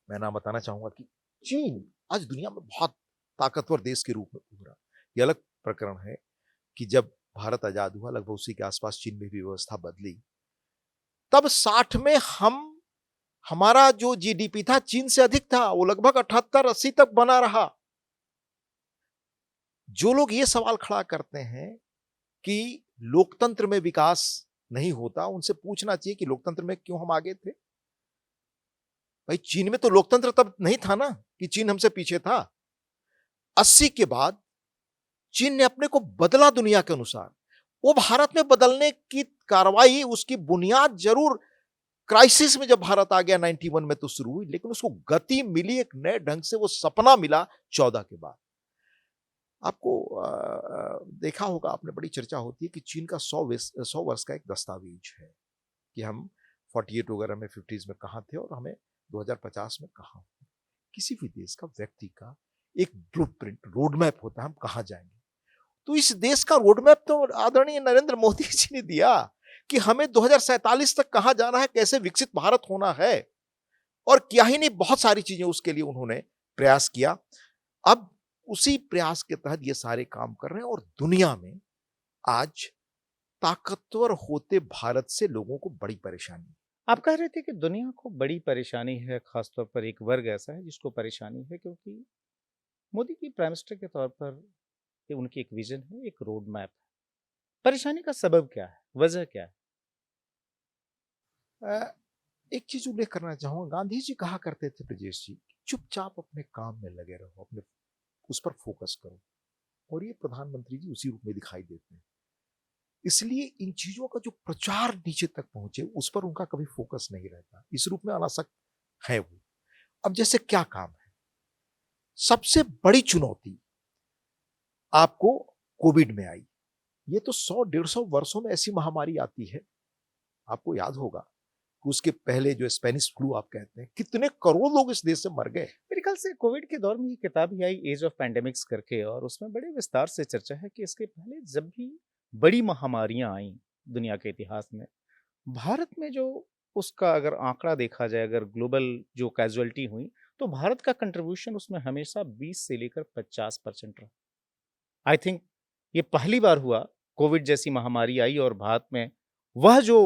मैं नाम बताना चाहूंगा कि चीन आज दुनिया में बहुत ताकतवर देश के रूप में उभरा। यह अलग प्रकरण है कि जब भारत आजाद हुआ, लगभग उसी के आसपास चीन में भी व्यवस्था बदली। तब 60 में हमारा जो जीडीपी था चीन से अधिक था, वो लगभग 78-80 तक बना रहा। जो लोग ये सवाल खड़ा करते हैं कि लोकतंत्र में विकास नहीं होता, उनसे पूछना चाहिए कि लोकतंत्र में क्यों हम आगे थे। भाई, चीन में तो लोकतंत्र तब नहीं था ना कि चीन हमसे पीछे था। 80 के बाद चीन ने अपने को बदला दुनिया के अनुसार। वो भारत में बदलने की कार्रवाई, उसकी बुनियाद जरूर क्राइसिस में जब भारत आ गया 91 में तो शुरू हुई, लेकिन उसको गति मिली एक नए ढंग से, वो सपना मिला 14 के बाद। आपको देखा होगा, आपने, बड़ी चर्चा होती है कि चीन का 100 वर्ष का एक दस्तावेज है कि हम 48 वगैरह में 50s में कहाँ थे और हमें 2050 में कहाँ होंगे। किसी भी देश का, व्यक्ति का एक ब्लूप्रिंट, रोड मैप होता है, हम कहाँ जाएंगे। तो इस देश का रोड मैप तो आदरणीय नरेंद्र मोदी जी ने दिया कि हमें 2047 तक कहां जाना है, कैसे विकसित भारत होना है। और क्या ही नहीं, बहुत सारी चीजें उसके लिए उन्होंने प्रयास किया। अब उसी प्रयास के तहत ये सारे काम कर रहे हैं और दुनिया में आज ताकतवर होते भारत से लोगों को बड़ी परेशानी है। आप कह रहे थे कि दुनिया को बड़ी परेशानी है, खासतौर पर एक वर्ग ऐसा है जिसको परेशानी है क्योंकि मोदी की प्राइम मिनिस्टर के तौर पर ये उनकी एक विज़न है, एक रोड मैप है। परेशानी का सबब क्या है? वजह क्या है? अ, एक चीज उल्लेख करना चाहूंगा, गांधी जी कहा करते थे ब्रजेश जी, चुपचाप अपने काम में लगे रहो, अपने उस पर फोकस करो। और ये प्रधानमंत्री जी उसी रूप में दिखाई देते हैं। इसलिए इन चीजों का जो प्रचार नीचे तक पहुंचे, उस पर उनका कभी फोकस नहीं रहता, इस रूप में अनासक्त है वो। अब जैसे क्या काम है, सबसे बड़ी चुनौती आपको कोविड में आई। ये तो 100-150 वर्षों में ऐसी महामारी आती है। आपको याद होगा कि उसके पहले जो स्पेनिश फ्लू आप कहते हैं, कितने करोड़ लोग इस देश से मर गए। मेरे ख्याल से कोविड के दौर में ये किताब ही आई एज ऑफ पैंडेमिक्स करके और उसमें बड़े विस्तार से चर्चा है कि इसके पहले जब भी बड़ी महामारियां आई दुनिया के इतिहास में, भारत में जो उसका अगर आंकड़ा देखा जाए, अगर ग्लोबल जो कैजुअलिटी हुई, तो भारत का कंट्रीब्यूशन उसमें हमेशा 20 से लेकर 50% रहा। आई थिंक ये पहली बार हुआ कोविड जैसी महामारी आई और भारत में वह जो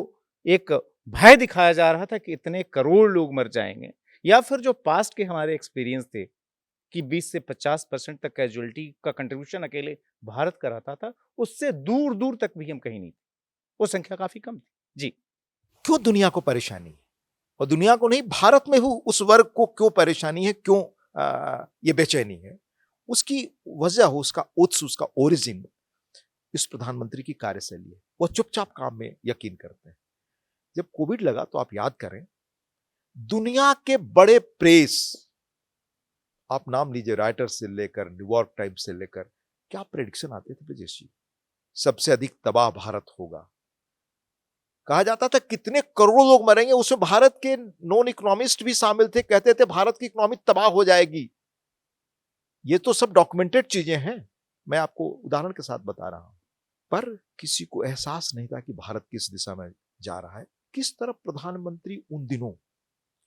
एक भय दिखाया जा रहा था कि इतने करोड़ लोग मर जाएंगे, या फिर जो पास्ट के हमारे एक्सपीरियंस थे कि 20 से 50% तक कैजुअलिटी का कंट्रीब्यूशन अकेले भारत का रहता था, उससे दूर दूर तक भी हम कहीं नहीं थे। वो संख्या काफी कम थी। जी। क्यों दुनिया को परेशानी है, और दुनिया को नहीं, भारत में भी उस वर्ग को क्यों परेशानी है, क्यों ये बेचैनी है, उसकी वजह हो, उसका उत्स, उसका ओरिजिन इस प्रधानमंत्री की कार्यशैली है। वो चुपचाप काम में यकीन करते हैं। जब कोविड लगा तो आप याद करें, दुनिया के बड़े प्रेस, आप नाम लीजिए, राइटर्स से लेकर न्यूयॉर्क टाइम्स से लेकर, क्या प्रेडिक्शन आते थे ब्रजेश जी? सबसे अधिक तबाह भारत होगा। कहा जाता था कितने करोड़ों लोग मरेंगे, उसमें भारत के नॉन इकोनॉमिस्ट भी शामिल थे, कहते थे भारत की इकोनॉमी तबाह हो जाएगी। ये तो सब डॉक्यूमेंटेड चीजें हैं, मैं आपको उदाहरण के साथ बता रहा हूं। पर किसी को एहसास नहीं था कि भारत किस दिशा में जा रहा है। किस तरह प्रधानमंत्री उन दिनों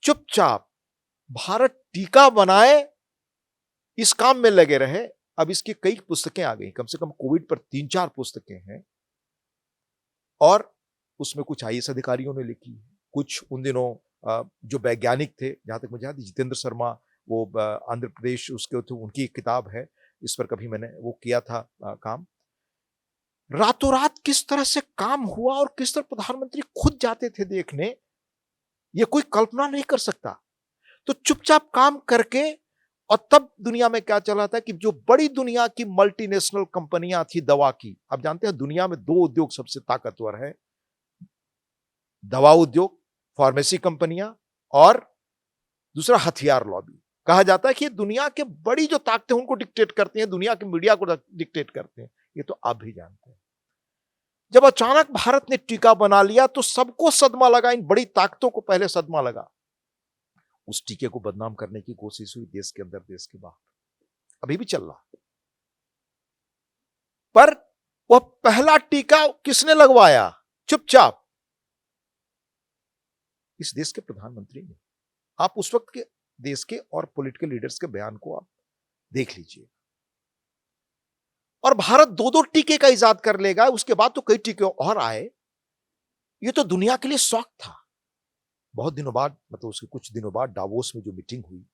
चुपचाप भारत टीका बनाए, इस काम में लगे रहे। अब इसकी कई पुस्तकें आ गई, कम से कम कोविड पर 3-4 पुस्तकें हैं, और उसमें कुछ आईएएस अधिकारियों ने लिखी है, कुछ उन दिनों जो वैज्ञानिक थे, जहां तक मुझे याद है जितेंद्र शर्मा, वो आंध्र प्रदेश उसके थे, उनकी एक किताब है इस पर, कभी मैंने वो किया था काम। रातों रात किस तरह से काम हुआ और किस तरह प्रधानमंत्री खुद जाते थे देखने, ये कोई कल्पना नहीं कर सकता। तो चुपचाप काम करके, और तब दुनिया में क्या चला था कि जो बड़ी दुनिया की मल्टीनेशनल कंपनियां थी दवा की, आप जानते हैं दुनिया में 2 उद्योग सबसे ताकतवर है, दवा उद्योग, फार्मेसी कंपनियां, और दूसरा हथियार लॉबी। कहा जाता है कि दुनिया के बड़ी जो ताकतें उनको डिक्टेट करती हैं, दुनिया के मीडिया को डिक्टेट करते हैं। ये तो आप भी जानते हैं। जब अचानक भारत ने टीका बना लिया तो सबको सदमा लगा, इन बड़ी ताकतों को पहले सदमा लगा। उस टीके को बदनाम करने की कोशिश हुई, देश के अंदर, देश के बाहर, अभी भी चल रहा। पर वह पहला टीका किसने लगवाया? चुपचाप इस देश के प्रधानमंत्री ने। आप उस वक्त के देश के और पॉलिटिकल लीडर्स के बयान को आप देख लीजिए। और भारत 2-2 टीके का इजाद कर लेगा, उसके बाद तो कई टीके और आए। ये तो दुनिया के लिए शौक था। बहुत दिनों बाद, मतलब उसके कुछ दिनों बाद डावोस में जो मीटिंग हुई,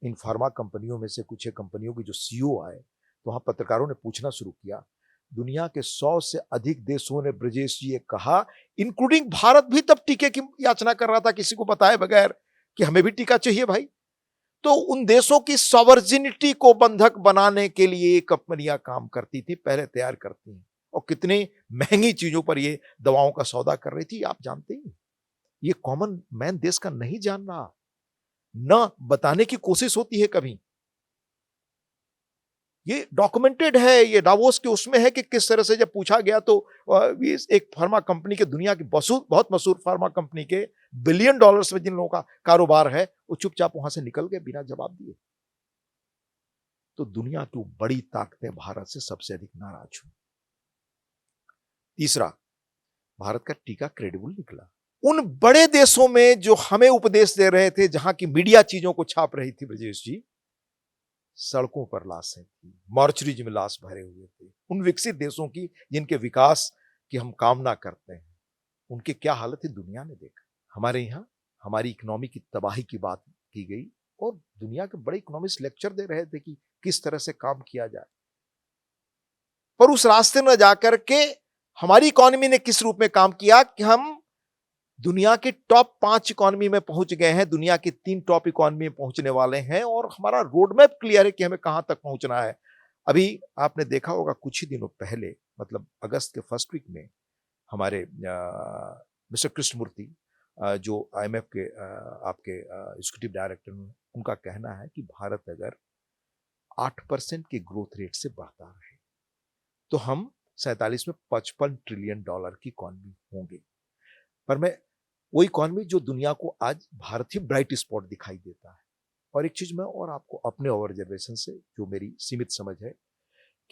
इन फार्मा कंपनियों में से कुछ एक कंपनियों के जो सीईओ आए, तो वहां पत्रकारों ने पूछना शुरू किया। दुनिया के 100 से अधिक देशों ने, ब्रजेश जी, ये कहा, इंक्लूडिंग भारत भी तब टीके की याचना कर रहा था, किसी को बताए बगैर, कि हमें भी टीका चाहिए भाई। तो उन देशों की सॉवरेनिटी को बंधक बनाने के लिए कंपनियां काम करती थी, पहले तैयार करती हैं, और कितनी महंगी चीजों पर ये दवाओं का सौदा कर रही थी, आप जानते हैं। ये कॉमन मैन देश का नहीं जान रहा, न बताने की कोशिश होती है कभी। ये डॉक्यूमेंटेड है, ये डावोस के उसमें है कि किस तरह से जब पूछा गया तो एक फार्मा कंपनी के, दुनिया की बहुत मशहूर फार्मा कंपनी के बिलियन डॉलर्स में जिन लोगों का कारोबार है, वो चुपचाप वहां से निकल गए बिना जवाब दिए। तो दुनिया की बड़ी ताकतें भारत से सबसे अधिक नाराज हुई। तीसरा, भारत का टीका क्रेडिबल निकला। उन बड़े देशों में जो हमें उपदेश दे रहे थे, जहां की मीडिया चीजों को छाप रही थी, ब्रजेश जी, सड़कों पर लाशें थी, मॉर्चरीज में लाश भरे हुए थे। उन विकसित देशों की जिनके विकास की हम कामना करते हैं, उनकी क्या हालत है दुनिया ने देखा। हमारे यहां हमारी इकोनॉमी की तबाही की बात की गई, और दुनिया के बड़े इकोनॉमिस्ट लेक्चर दे रहे थे कि किस तरह से काम किया जाए। पर उस रास्ते में जाकर के हमारी इकोनॉमी ने किस रूप में काम किया कि हम दुनिया के टॉप 5 इकोनॉमी में पहुंच गए हैं, दुनिया की 3 टॉप इकोनॉमी में पहुंचने वाले हैं, और हमारा रोड मैप क्लियर है कि हमें कहां तक पहुंचना है। अभी आपने देखा होगा कुछ ही दिनों पहले, मतलब अगस्त के फर्स्ट वीक में, हमारे मिस्टर कृष्णमूर्ति, जो आईएमएफ के आपके एग्जीक्यूटिव डायरेक्टर, उनका कहना है कि भारत अगर 8% के ग्रोथ रेट से बढ़ता रहे तो हम 47 में $55 ट्रिलियन की इकोनॉमी होंगे। पर मैं वो इकोनॉमी जो दुनिया को आज भारत ही ब्राइट स्पॉट दिखाई देता है। और एक चीज मैं और आपको अपने ऑब्जर्वेशन से, जो मेरी सीमित समझ है,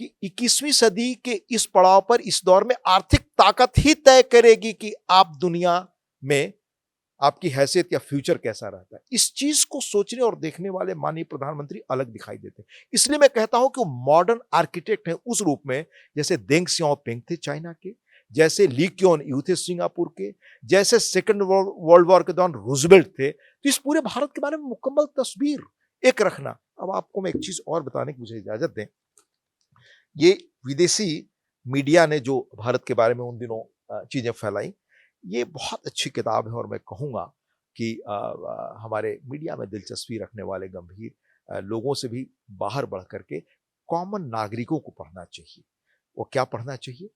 कि 21वीं सदी के इस पड़ाव पर, इस दौर में आर्थिक ताकत ही तय करेगी कि आप दुनिया में आपकी हैसियत या फ्यूचर कैसा रहता है। इस चीज को सोचने और देखने वाले माननीय प्रधानमंत्री अलग दिखाई देते हैं। इसलिए मैं कहता हूं कि वो मॉडर्न आर्किटेक्ट हैं उस रूप में, जैसे देंग सियाओपिंग थे चाइना के, जैसे ली क्योन यू थे सिंगापुर के, जैसे सेकंड वर्ल्ड वॉर के दौरान रूजवेल्ट थे। तो इस पूरे भारत के बारे में मुकम्मल तस्वीर एक रखना। अब आपको मैं एक चीज और बताने की मुझे इजाजत दें। ये विदेशी मीडिया ने जो भारत के बारे में उन दिनों चीजें फैलाई, ये बहुत अच्छी किताब है और मैं कहूँगा कि हमारे मीडिया में दिलचस्पी रखने वाले गंभीर लोगों से भी बाहर बढ़ करके कॉमन नागरिकों को पढ़ना चाहिए। वो क्या पढ़ना चाहिए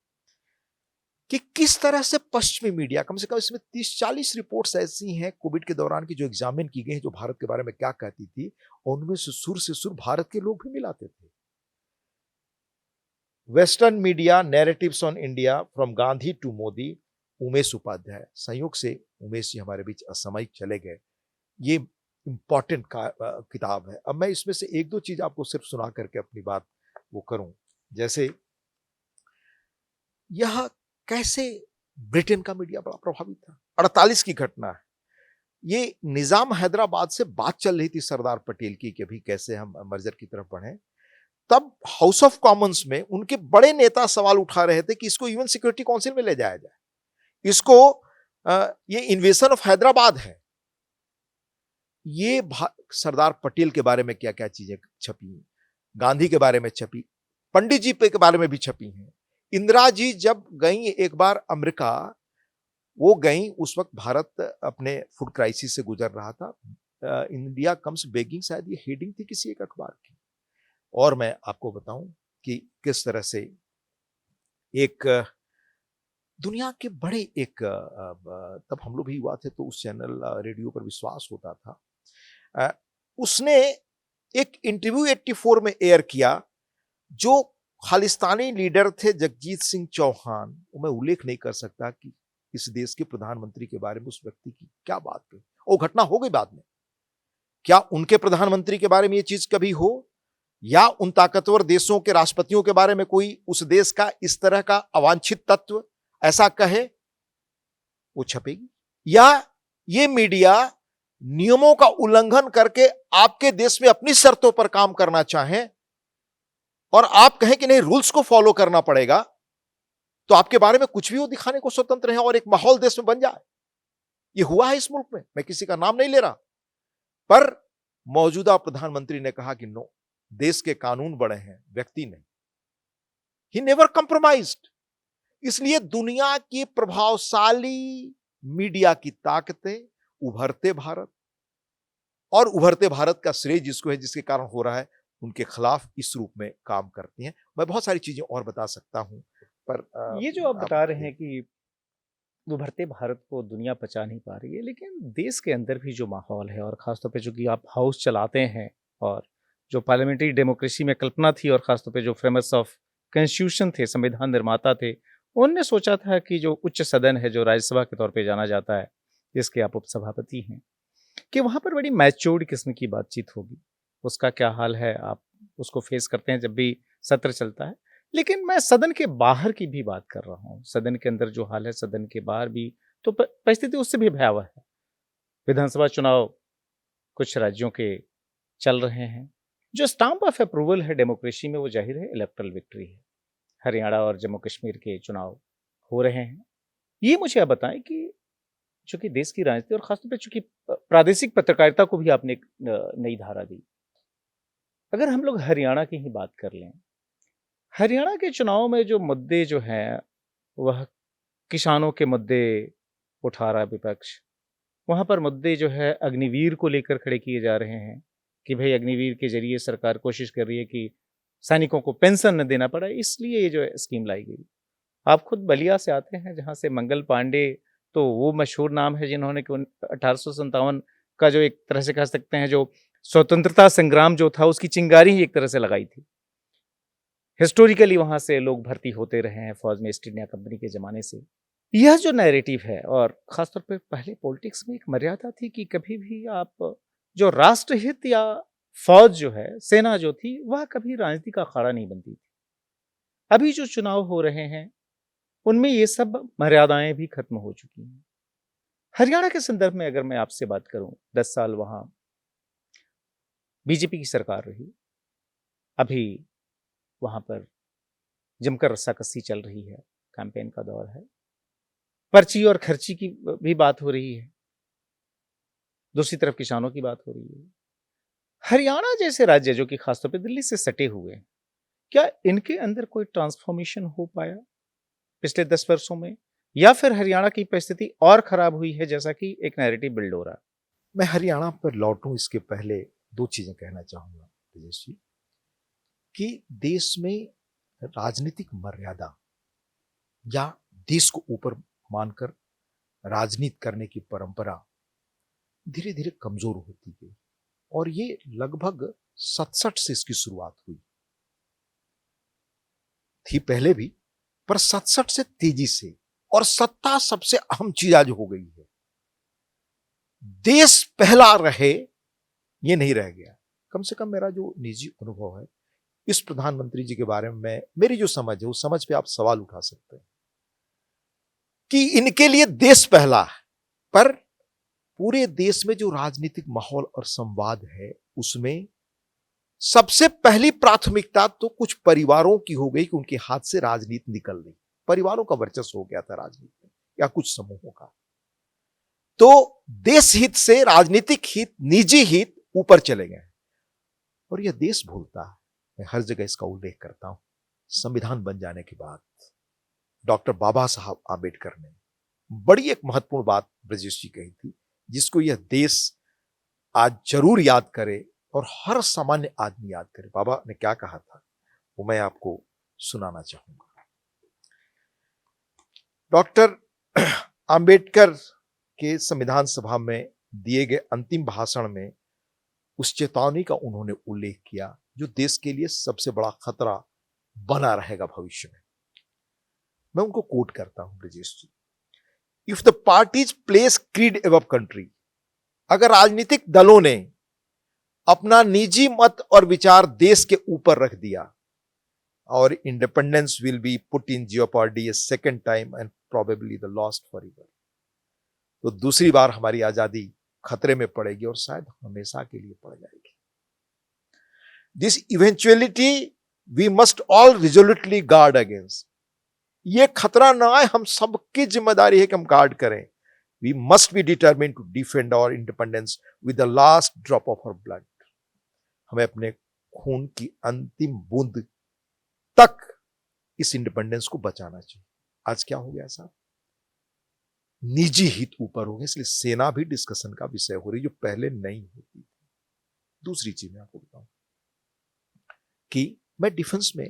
कि किस तरह से पश्चिमी मीडिया, कम से कम इसमें 30-40 रिपोर्ट्स ऐसी हैं कोविड के दौरान की जो एग्जामिन की गई हैं, जो भारत के बारे में क्या कहती थी, और उनमें से सुर भारत के लोग भी मिलाते थे। Western media narratives on India from Gandhi to Modi, Umesh Upadhyay. संयोग से उमेश जी हमारे बीच असामयिक चले गए। ये इंपॉर्टेंट किताब है। अब मैं इसमें से एक दो चीज आपको सिर्फ सुना करके अपनी बात वो करूं, जैसे यह कैसे ब्रिटेन का मीडिया बड़ा प्रभावित था। 48 की घटना है। ये निजाम हैदराबाद से बात चल रही थी सरदार पटेल की कि अभी कैसे हम मर्जर की तरफ बढ़े। तब हाउस ऑफ कॉमन्स में उनके बड़े नेता सवाल उठा रहे थे कि इसको यूएन सिक्योरिटी काउंसिल में ले जाया जाए, इसको ये इन्वेजन ऑफ हैदराबाद है। ये सरदार पटेल के बारे में क्या क्या चीजें छपी, गांधी के बारे में छपी, पंडित जी के बारे में भी छपी हैं। इंदिरा जी जब गई एक बार अमेरिका, वो गई उस वक्त भारत अपने फूड क्राइसिस से गुजर रहा था। इंडिया कम्स बेगिंग, शायद ये हेडिंग थी किसी एक अखबार की। और मैं आपको बताऊं कि किस तरह से एक दुनिया के बड़े एक तब हम लोग भी हुआ थे तो उस चैनल रेडियो पर विश्वास होता था, उसने एक इंटरव्यू 84 में एयर किया। जो खालिस्तानी लीडर थे जगजीत सिंह चौहान, मैं उल्लेख नहीं कर सकता कि इस देश के प्रधानमंत्री के बारे में उस व्यक्ति की क्या बात कही। वो घटना हो गई बाद में, क्या उनके प्रधानमंत्री के बारे में ये चीज कभी हो, या उन ताकतवर देशों के राष्ट्रपतियों के बारे में कोई उस देश का इस तरह का अवांछित तत्व ऐसा कहे, वो छपेगी। या ये मीडिया नियमों का उल्लंघन करके आपके देश में अपनी शर्तों पर काम करना चाहे और आप कहें कि नहीं रूल्स को फॉलो करना पड़ेगा, तो आपके बारे में कुछ भी वो दिखाने को स्वतंत्र है और एक माहौल देश में बन जाए। ये हुआ है इस मुल्क में, मैं किसी का नाम नहीं ले रहा, पर मौजूदा प्रधानमंत्री ने कहा कि नो, देश के कानून बड़े हैं, व्यक्ति नहीं। He never compromised. इसलिए दुनिया की प्रभावशाली मीडिया की ताकतें, उभरते भारत, और उभरते भारत का श्रेय जिसको है, जिसके कारण हो रहा है, उनके खिलाफ इस रूप में काम करती हैं। मैं बहुत सारी चीजें और बता सकता हूं, पर ये जो आप बता रहे हैं कि उभरते भारत को दुनिया पचा नहीं पा रही है, लेकिन देश के अंदर भी जो माहौल है, और खासतौर पे जो कि आप हाउस चलाते हैं, और जो पार्लियामेंट्री डेमोक्रेसी में कल्पना थी, और खासतौर पे जो फ्रेमर्स ऑफ कॉन्स्टिट्यूशन थे, संविधान निर्माता थे, उनने सोचा था कि जो उच्च सदन है, जो राज्यसभा के तौर पे जाना जाता है, जिसके आप उपसभापति हैं, कि वहाँ पर बड़ी मैच्योर्ड किस्म की बातचीत होगी। उसका क्या हाल है, आप उसको फेस करते हैं जब भी सत्र चलता है। लेकिन मैं सदन के बाहर की भी बात कर रहा हूँ। सदन के अंदर जो हाल है, सदन के बाहर भी तो परिस्थिति उससे भी भयावह है। विधानसभा चुनाव कुछ राज्यों के चल रहे हैं। जो स्टाम्प ऑफ अप्रूवल है डेमोक्रेसी में, वो जाहिर है इलेक्टरल विक्ट्री है। हरियाणा और जम्मू कश्मीर के चुनाव हो रहे हैं। ये मुझे आप बताएं कि चूंकि देश की राजनीति और खासतौर पर चूंकि प्रादेशिक पत्रकारिता को भी आपने एक नई धारा दी, अगर हम लोग हरियाणा की ही बात कर लें, हरियाणा के चुनाव में जो मुद्दे जो हैं, वह किसानों के मुद्दे उठा रहा विपक्ष। वहाँ पर मुद्दे जो है अग्निवीर को लेकर खड़े किए जा रहे हैं कि भाई अग्निवीर के जरिए सरकार कोशिश कर रही है कि सैनिकों को पेंशन न देना पड़ा, इसलिए ये जो स्कीम लाई गई। आप खुद बलिया से आते हैं, जहाँ से मंगल पांडे, तो वो मशहूर नाम है जिन्होंने 1857 का जो एक तरह से कह सकते हैं जो स्वतंत्रता संग्राम जो था, उसकी चिंगारी ही एक तरह से लगाई थी। हिस्टोरिकली वहां से लोग भर्ती होते रहे हैं फौज में, ईस्ट इंडिया कंपनी के जमाने से। यह जो नैरेटिव है, और खासतौर पर पहले पॉलिटिक्स में एक मर्यादा थी कि कभी भी आप जो राष्ट्रहित या फौज जो है, सेना जो थी, वह कभी राजनीति का अखाड़ा नहीं बनती थी। अभी जो चुनाव हो रहे हैं, उनमें ये सब मर्यादाएं भी खत्म हो चुकी हैं। हरियाणा के संदर्भ में अगर मैं आपसे बात करूं, 10 साल वहां बीजेपी की सरकार रही। अभी वहां पर जमकर रस्साकसी चल रही है, कैंपेन का दौर है, पर्ची और खर्ची की भी बात हो रही है, दूसरी तरफ किसानों की बात हो रही है। हरियाणा जैसे राज्य जो कि खासतौर पर दिल्ली से सटे हुए हैं, क्या इनके अंदर कोई ट्रांसफॉर्मेशन हो पाया पिछले 10 वर्षों में? या फिर हरियाणा की परिस्थिति और खराब हुई है, जैसा कि एक नैरेटिव बिल्ड हो रहा है? मैं हरियाणा पर लौटूं इसके पहले दो चीजें कहना चाहूंगा तेजस जी, कि देश में राजनीतिक मर्यादा या देश को ऊपर मानकर राजनीति करने की परंपरा धीरे धीरे कमजोर होती गई, और ये लगभग 67 से इसकी शुरुआत हुई थी, पहले भी, पर 67 से तेजी से। और सत्ता सबसे अहम चीज आज हो गई है। देश पहला रहे ये नहीं रह गया। कम से कम मेरा जो निजी अनुभव है इस प्रधानमंत्री जी के बारे में, मेरी जो समझ है उस समझ पे आप सवाल उठा सकते हैं कि इनके लिए देश पहला है, पर पूरे देश में जो राजनीतिक माहौल और संवाद है उसमें सबसे पहली प्राथमिकता तो कुछ परिवारों की हो गई कि उनके हाथ से राजनीति निकल गई। परिवारों का वर्चस्व हो गया था राजनीति में, या कुछ समूहों का। तो देश हित से राजनीतिक हित, निजी हित ऊपर चले गए, और यह देश भूलता है। मैं हर जगह इसका उल्लेख करता हूं। संविधान बन जाने के बाद डॉक्टर बाबा साहब आंबेडकर ने बड़ी एक महत्वपूर्ण बात ब्रजेश जी कही थी, जिसको यह देश आज जरूर याद करे और हर सामान्य आदमी याद करे। बाबा ने क्या कहा था वो मैं आपको सुनाना चाहूंगा। डॉक्टर आंबेडकर के संविधान सभा में दिए गए अंतिम भाषण में उस चेतावनी का उन्होंने उल्लेख किया जो देश के लिए सबसे बड़ा खतरा बना रहेगा भविष्य में। मैं उनको कोट करता हूं Brajesh ji. If the parties place creed above country, अगर राजनीतिक दलों ने अपना निजी मत और विचार देश के ऊपर रख दिया, और independence will be put in jeopardy A second time and probably the lost for ever, तो दूसरी बार हमारी आजादी खतरे में पड़ेगी और शायद हमेशा के लिए पड़ जाएगी। This eventuality we must all resolutely guard against, ये खतरा ना आए, हम सबकी जिम्मेदारी है कि हम गार्ड करें। We must be determined to defend our independence with the last drop of our blood, हमें अपने खून की अंतिम बूंद तक इस इंडिपेंडेंस को बचाना चाहिए। आज क्या हो गया साहब, निजी हित ऊपर हो गए, इसलिए सेना भी डिस्कशन का विषय हो रही जो पहले नहीं होती थी। दूसरी चीज मैं आपको बताऊं कि मैं डिफेंस में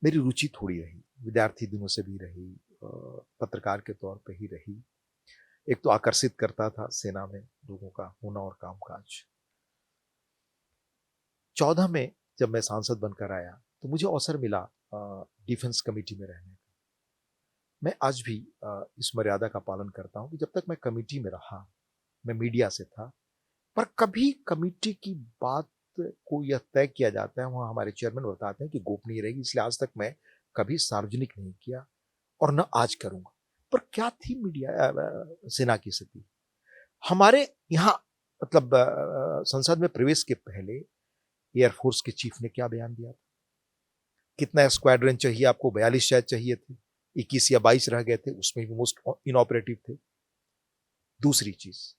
मेरी रुचि थोड़ी रही, विद्यार्थी दिनों से भी रही, पत्रकार के तौर पे ही रही। एक तो आकर्षित करता था सेना में लोगों का होना और कामकाज। 14 में जब मैं सांसद बनकर आया तो मुझे अवसर मिला डिफेंस कमेटी में रहने का। मैं आज भी इस मर्यादा का पालन करता हूं कि जब तक मैं कमेटी में रहा, मैं मीडिया से था, पर कभी कमेटी की बात को यह तय किया जाता है, वहां हमारे चेयरमैन बताते हैं कि गोपनीय रहेगी, इसलिए आज तक मैं कभी सार्वजनिक नहीं किया और न आज करूंगा। पर क्या थी मीडिया सेना की स्थिति हमारे यहाँ, मतलब संसद में प्रवेश के पहले एयरफोर्स के चीफ ने क्या बयान दिया था, कितना स्क्वाड्रन चाहिए आपको, 42 शायद चाहिए थे, 21 या 22 रह गए थे, उसमें भी मोस्ट इनऑपरेटिव थे। दूसरी चीज,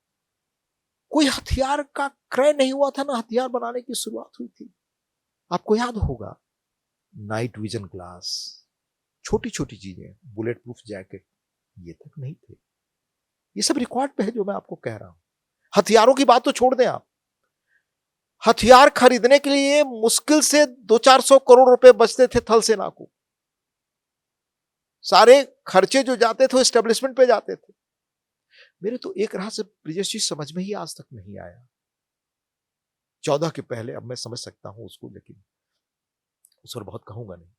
कोई हथियार का क्रय नहीं हुआ था ना हथियार बनाने की शुरुआत हुई थी। आपको याद होगा नाइट विजन ग्लास, छोटी छोटी चीजें, बुलेट प्रूफ जैकेट, ये तक नहीं थे। ये सब रिकॉर्ड पे है जो मैं आपको कह रहा हूं। हथियारों की बात तो छोड़ दें आप, हथियार खरीदने के लिए मुश्किल से 200-400 करोड़ रुपए बचते थे थल सेना को। सारे खर्चे जो जाते थे वो एस्टेब्लिशमेंट पे जाते थे। मेरे तो एक राह से ब्रिजेश जी समझ में ही आज तक नहीं आया। 14 के पहले, अब मैं समझ सकता हूं उसको, लेकिन उस पर बहुत कहूंगा नहीं,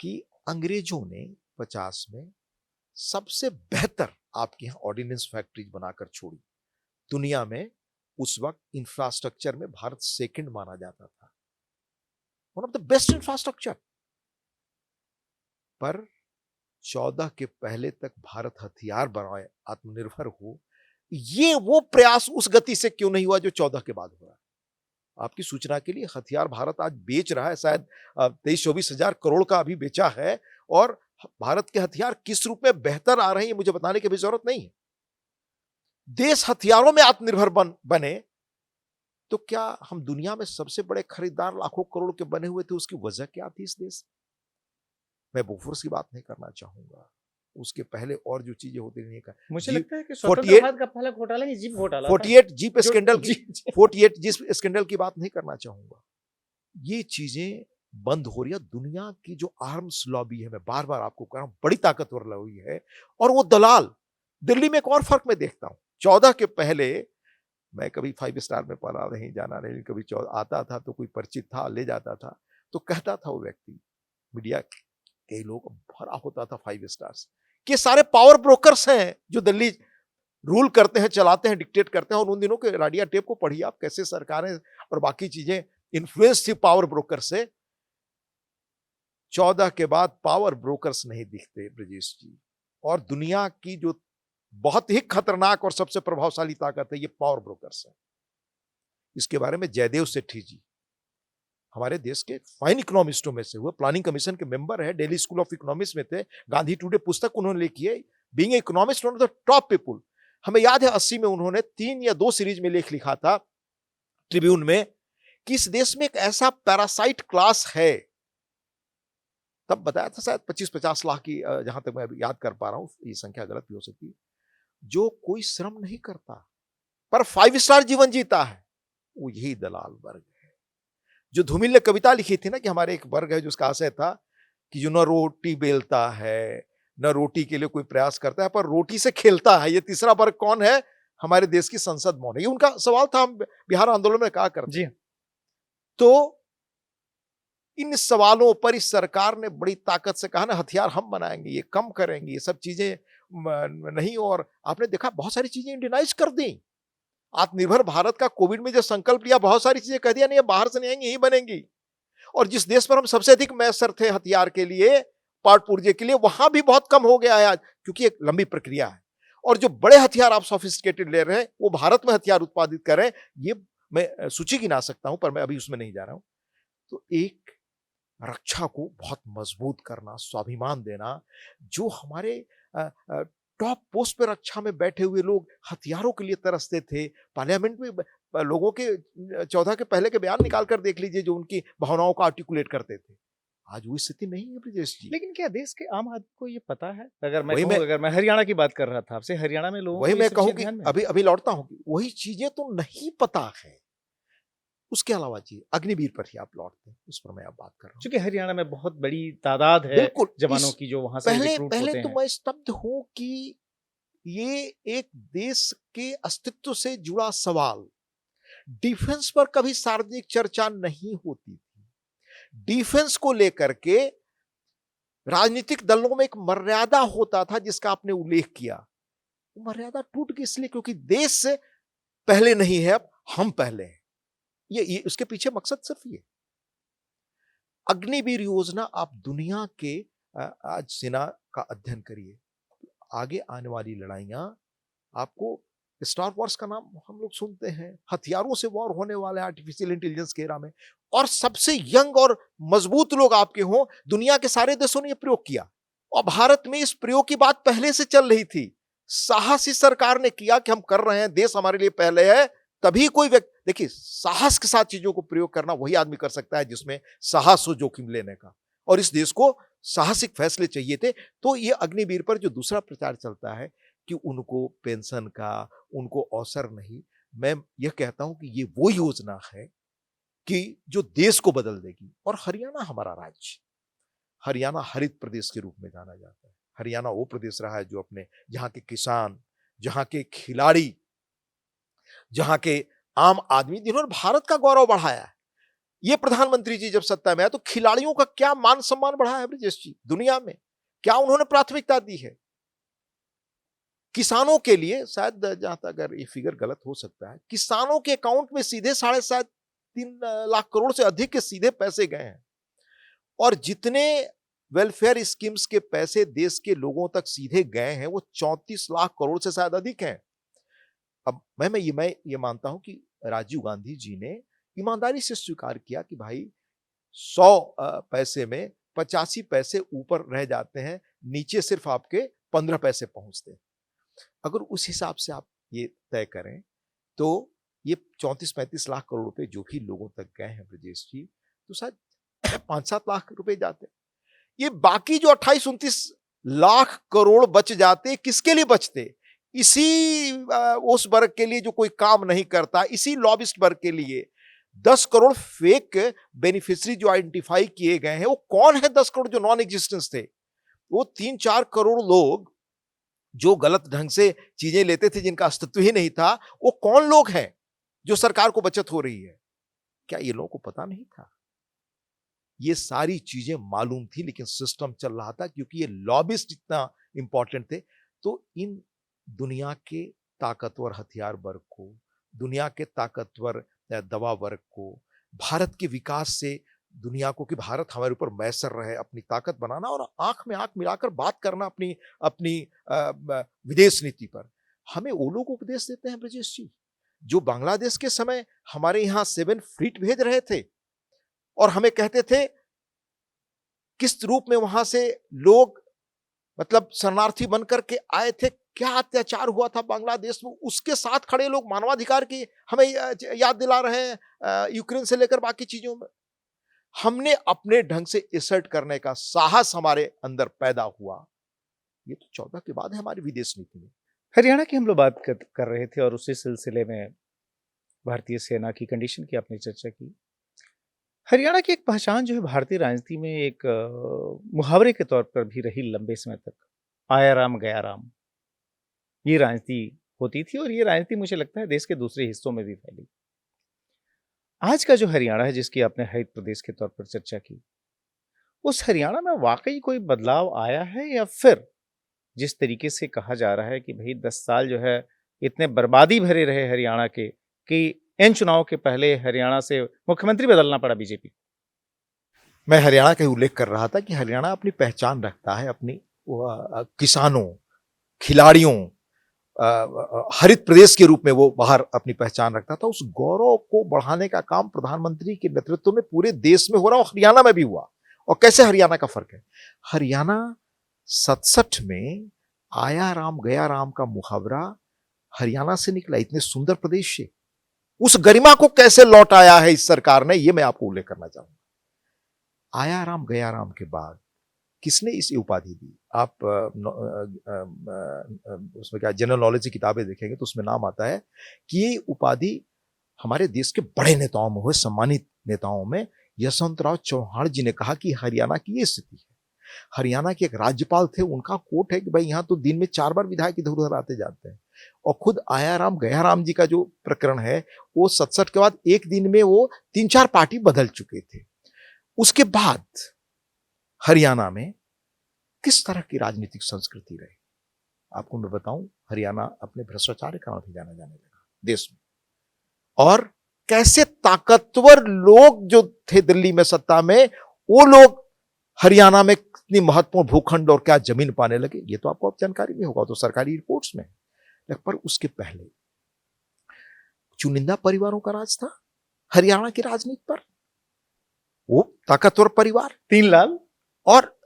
कि अंग्रेजों ने 50 में सबसे बेहतर आपके यहां ऑर्डिनेंस फैक्ट्रीज बनाकर छोड़ी। दुनिया में उस वक्त इंफ्रास्ट्रक्चर में भारत सेकंड माना जाता था, one of the best infrastructure. पर 14 के पहले तक भारत हथियार बनाए, आत्मनिर्भर हो, ये वो प्रयास उस गति से क्यों नहीं हुआ जो 14 के बाद हुआ। आपकी सूचना के लिए हथियार भारत आज बेच रहा है, शायद 23-24 हजार करोड़ का अभी बेचा है, और भारत के हथियार किस रूप में बेहतर आ रहे हैं ये मुझे बताने की भी जरूरत नहीं है। देश हथियारों में आत्मनिर्भर बने तो क्या हम दुनिया में सबसे बड़े खरीदार लाखों करोड़ के बने हुए थे, उसकी वजह क्या थी इस देश में? मैं बोफोर्स की बात नहीं करना चाहूंगा, उसके पहले और जो चीजें होती रही है, मुझे जी लगता है कि 48 स्वतंत्र भारत का पहला घोटाला ही जीप घोटाला था 48 जीप जो स्कैंडल जी, की जी। 48 जीप स्कैंडल की बात नहीं करना चाहूंगा। ये चीजें बंद हो रही है। दुनिया की जो आर्म्स लॉबी है, मैं बार बार आपको कह रहा हूं, बड़ी ताकतवर लॉबी है। और वो दलाल, दिल्ली में एक और फर्क मैं देखता हूं, 14 के पहले मैं कभी 5 स्टार में पढ़ा नहीं, जाना नहीं, कभी आता था तो कोई परिचित था, ले जाता था, तो कहता था वो व्यक्ति, मीडिया के लोग, भरा होता था 5 स्टार्स के सारे पावर ब्रोकर्स हैं जो दिल्ली रूल करते हैं, चलाते हैं, डिक्टेट करते हैं। और उन दिनों के राडिया टेप को पढ़िए आप, कैसे सरकारें और बाकी चीजें इन्फ्लुएंस थी पावर ब्रोकर से। 14 के बाद पावर ब्रोकर्स नहीं दिखते ब्रजेश जी। और दुनिया की जो बहुत ही खतरनाक और सबसे प्रभावशाली ताकत है, ये पावर ब्रोकर्स है। इसके बारे में जयदेव सेठी जी हमारे देश के फाइन इकोनॉमिस्टों में से हुए, प्लानिंग कमीशन के मेंबर है, दिल्ली स्कूल ऑफ इकोनॉमिक्स में थे, गांधी टुडे पुस्तक उन्होंने लिखी है, being economist one of the top people. हमें याद है 80 में उन्होंने 3 या 2 सीरीज में लेख लिखा था ट्रिब्यून में कि इस देश में एक ऐसा पैरासाइट क्लास है, तब बताया था शायद 25-50 लाख की, जहां तक मैं याद कर पा रहा हूं, ये संख्या गलत भी हो सकती है, जो कोई श्रम नहीं करता पर 5 स्टार जीवन जीता है। वो यही दलाल वर्ग है। जो धूमिल ने कविता लिखी थी ना कि हमारे एक वर्ग है जिसका आशय था कि जो न रोटी बेलता है, न रोटी के लिए कोई प्रयास करता है, पर रोटी से खेलता है, ये तीसरा वर्ग कौन है? हमारे देश की संसद मौन है। ये उनका सवाल था, हम बिहार आंदोलन में कहा करते। जी तो इन सवालों पर इस सरकार ने बड़ी ताकत से कहा ना, हथियार हम बनाएंगे, ये कम करेंगे, ये सब चीजें नहीं। और आपने देखा बहुत सारी चीजें इंडियनाइज कर दी। आत्मनिर्भर भारत का कोविड में जो संकल्प लिया, बहुत सारी चीजें कह दिया नहीं, बाहर से नहीं आएंगी, यही बनेंगी। और जिस देश पर हम सबसे अधिक मैसर थे हथियार के लिए, पार्ट पुर्जे के लिए, वहां भी बहुत कम हो गया है आज, क्योंकि एक लंबी प्रक्रिया है। और जो बड़े हथियार आप सोफिस्टिकेटेड ले रहे हैं, वो भारत में हथियार उत्पादित कर रहे हैं। ये मैं सूची गिना सकता हूं, पर मैं अभी उसमें नहीं जा रहा हूं। तो एक रक्षा को बहुत मजबूत करना, स्वाभिमान देना, जो हमारे टॉप पोस्ट पे रक्षा में बैठे हुए लोग हथियारों के लिए तरसते थे। पार्लियामेंट में लोगों के 14 के पहले के बयान निकाल कर देख लीजिए, जो उनकी भावनाओं को आर्टिकुलेट करते थे। आज वो स्थिति नहीं है ब्रजेश जी। लेकिन क्या देश के आम आदमी को ये पता है? अगर मैं वही कहूँ, मैं अगर मैं हरियाणा की बात कर रहा था आपसे, हरियाणा में लोगों वही को ये मैं सब कहूं चीजें कि ध्यान में अभी अभी लौटता हूं, वही चीजें तो नहीं पता है। उसके अलावा जी अग्निवीर पर ही आप लौटते हैं, उस पर मैं अब बात कर रहा हूं। क्योंकि हरियाणा में बहुत बड़ी तादाद है बिल्कुल, जवानों इस की जो वहां से पहले रिक्रूट पहले होते तो हैं। मैं स्तब्ध हूं कि ये एक देश के अस्तित्व से जुड़ा सवाल। डिफेंस पर कभी सार्वजनिक चर्चा नहीं होती थी। डिफेंस को लेकर के राजनीतिक दलों में एक मर्यादा होता था, जिसका आपने उल्लेख किया। वो मर्यादा टूट गई इसलिए क्योंकि देश से पहले नहीं है, अब हम पहले हैं। ये उसके पीछे मकसद सिर्फ ये। अग्निवीर योजना, आप दुनिया के आज सेना का अध्ययन करिए, आगे आने वाली लड़ाइयां, आपको स्टार वॉर्स का नाम हम लोग सुनते हैं, हथियारों से वॉर होने वाला है आर्टिफिशियल इंटेलिजेंस के एरा में, और सबसे यंग और मजबूत लोग आपके हों। दुनिया के सारे देशों ने यह प्रयोग किया और भारत में इस प्रयोग की बात पहले से चल रही थी। साहस इस सरकार ने किया कि हम कर रहे हैं, देश हमारे लिए पहले है। तभी कोई व्यक्ति, देखिए, साहस के साथ चीजों को प्रयोग करना वही आदमी कर सकता है जिसमें साहस हो जोखिम लेने का, और इस देश को साहसिक फैसले चाहिए थे। तो ये अग्निवीर पर जो दूसरा प्रचार चलता है कि उनको पेंशन का, उनको अवसर नहीं, मैं यह कहता हूं कि ये वो योजना है कि जो देश को बदल देगी। और हरियाणा हमारा राज्य, हरियाणा हरित प्रदेश के रूप में जाना जाता है। हरियाणा वो प्रदेश रहा है जो अपने, जहां के किसान, जहां के खिलाड़ी, जहां के आम आदमी, जिन्होंने भारत का गौरव बढ़ाया है। ये प्रधानमंत्री जी जब सत्ता में आए तो खिलाड़ियों का क्या मान सम्मान बढ़ा है ब्रजेश जी दुनिया में, क्या उन्होंने प्राथमिकता दी है। किसानों के लिए, शायद जहां तक अगर ये फिगर गलत हो सकता है, किसानों के अकाउंट में सीधे 3.5 लाख करोड़ से अधिक के सीधे पैसे गए हैं। और जितने वेलफेयर स्कीम्स के पैसे देश के लोगों तक सीधे गए हैं, वो 34 लाख करोड़ से शायद अधिक हैं। अब मैं ये मानता हूं कि राजीव गांधी जी ने ईमानदारी से स्वीकार किया कि भाई 100 पैसे में 85 पैसे ऊपर रह जाते हैं, नीचे सिर्फ आपके 15 पैसे पहुंचते हैं। अगर उस हिसाब से आप ये तय करें तो ये 34-35 लाख करोड़ रुपए जो भी लोगों तक गए हैं ब्रजेश जी, तो शायद 5-7 लाख रुपए जाते हैं। ये बाकी जो 28-29 लाख करोड़ बच जाते, किसके लिए बचते? इसी उस वर्ग के लिए जो कोई काम नहीं करता, इसी लॉबिस्ट वर्ग के लिए। 10 करोड़ फेक बेनिफिशियरी जो आइडेंटिफाई किए गए हैं, वो कौन है? 10 करोड़ जो नॉन एग्जिस्टेंस थे, वो 3-4 करोड़ लोग जो गलत ढंग से चीजें लेते थे, जिनका अस्तित्व ही नहीं था, वो कौन लोग हैं जो सरकार को बचत हो रही है? क्या ये लोगों को पता नहीं था? ये सारी चीजें मालूम थी, लेकिन सिस्टम चल रहा था क्योंकि ये लॉबिस्ट इतना इंपॉर्टेंट थे। तो इन दुनिया के ताकतवर हथियार वर्ग को, दुनिया के ताकतवर दवा वर्ग को, भारत के विकास से दुनिया को, कि भारत हमारे ऊपर मैसर रहे, अपनी ताकत बनाना और आंख में आंख मिलाकर बात करना अपनी अपनी विदेश नीति पर। हमें वो लोग उपदेश देते हैं ब्रजेश जी, जो बांग्लादेश के समय हमारे यहां 7 फ्लीट भेज रहे थे और हमें कहते थे किस रूप में वहां से लोग मतलब शरणार्थी बनकर के आए थे, क्या अत्याचार हुआ था बांग्लादेश में। उसके साथ खड़े लोग मानवाधिकार की हमें याद दिला रहे हैं, यूक्रेन से लेकर बाकी चीजों में। हमने अपने ढंग से असर्ट करने का साहस हमारे अंदर पैदा हुआ। ये तो 14 के बाद है हमारी विदेश नीति में। हरियाणा की हम लोग बात कर रहे थे और उसी सिलसिले में भारतीय सेना की कंडीशन की आपने चर्चा की। हरियाणा की एक पहचान जो है भारतीय राजनीति में एक मुहावरे के तौर पर भी रही लंबे समय तक, आया राम गया राम। ये राजनीति होती थी और ये राजनीति मुझे लगता है देश के दूसरे हिस्सों में भी फैली। आज का जो हरियाणा है, जिसकी आपने हरित प्रदेश के तौर पर चर्चा की, उस हरियाणा में वाकई कोई बदलाव आया है, या फिर जिस तरीके से कहा जा रहा है कि भाई 10 साल जो है इतने बर्बादी भरे रहे हरियाणा के कि इन चुनाव के पहले हरियाणा से मुख्यमंत्री बदलना पड़ा बीजेपी। मैं हरियाणा का उल्लेख कर रहा था कि हरियाणा अपनी पहचान रखता है, अपनी किसानों, खिलाड़ियों, हरित प्रदेश के रूप में वो बाहर अपनी पहचान रखता था। उस गौरव को बढ़ाने का काम प्रधानमंत्री के नेतृत्व में पूरे देश में हो रहा, और हरियाणा में भी हुआ। और कैसे हरियाणा का फर्क है? हरियाणा 67 में आया राम गया राम का मुहावरा हरियाणा से निकला, इतने सुंदर प्रदेश से। उस गरिमा को कैसे लौटाया है इस सरकार ने, यह मैं आपको उल्लेख करना चाहूंगा। आया राम गया राम के बाद किसने इस उपाधि दी? आप उसमें क्या जनरल नॉलेज की किताबें देखेंगे तो उसमें नाम आता है कि ये उपाधि हमारे देश के बड़े नेताओं में हुए, सम्मानित नेताओं में। यशवंतराव चौहान जी ने कहा कि हरियाणा की ये स्थिति है। हरियाणा के एक राज्यपाल थे, उनका कोट है कि भाई यहां तो दिन में 4 बार विधायक इधर उधर आते जाते हैं। और खुद आया राम गया राम जी का जो प्रकरण है, वो 67 के बाद एक दिन में वो 3-4 पार्टी बदल चुके थे। उसके बाद हरियाणा में किस तरह की राजनीतिक संस्कृति रही, आपको मैं बताऊं। हरियाणा अपने भ्रष्टाचार के कारण भी जाना जाने लगा देश में, और कैसे ताकतवर लोग जो थे दिल्ली में सत्ता में, वो लोग हरियाणा में कितनी महत्वपूर्ण भूखंड और क्या जमीन पाने लगे, ये तो आपको अब जानकारी भी होगा, तो सरकारी रिपोर्ट्स में। पर उसके पहले चुनिंदा परिवारों का राज था हरियाणा की राजनीति पर, वो ताकतवर परिवार 3 लाल। और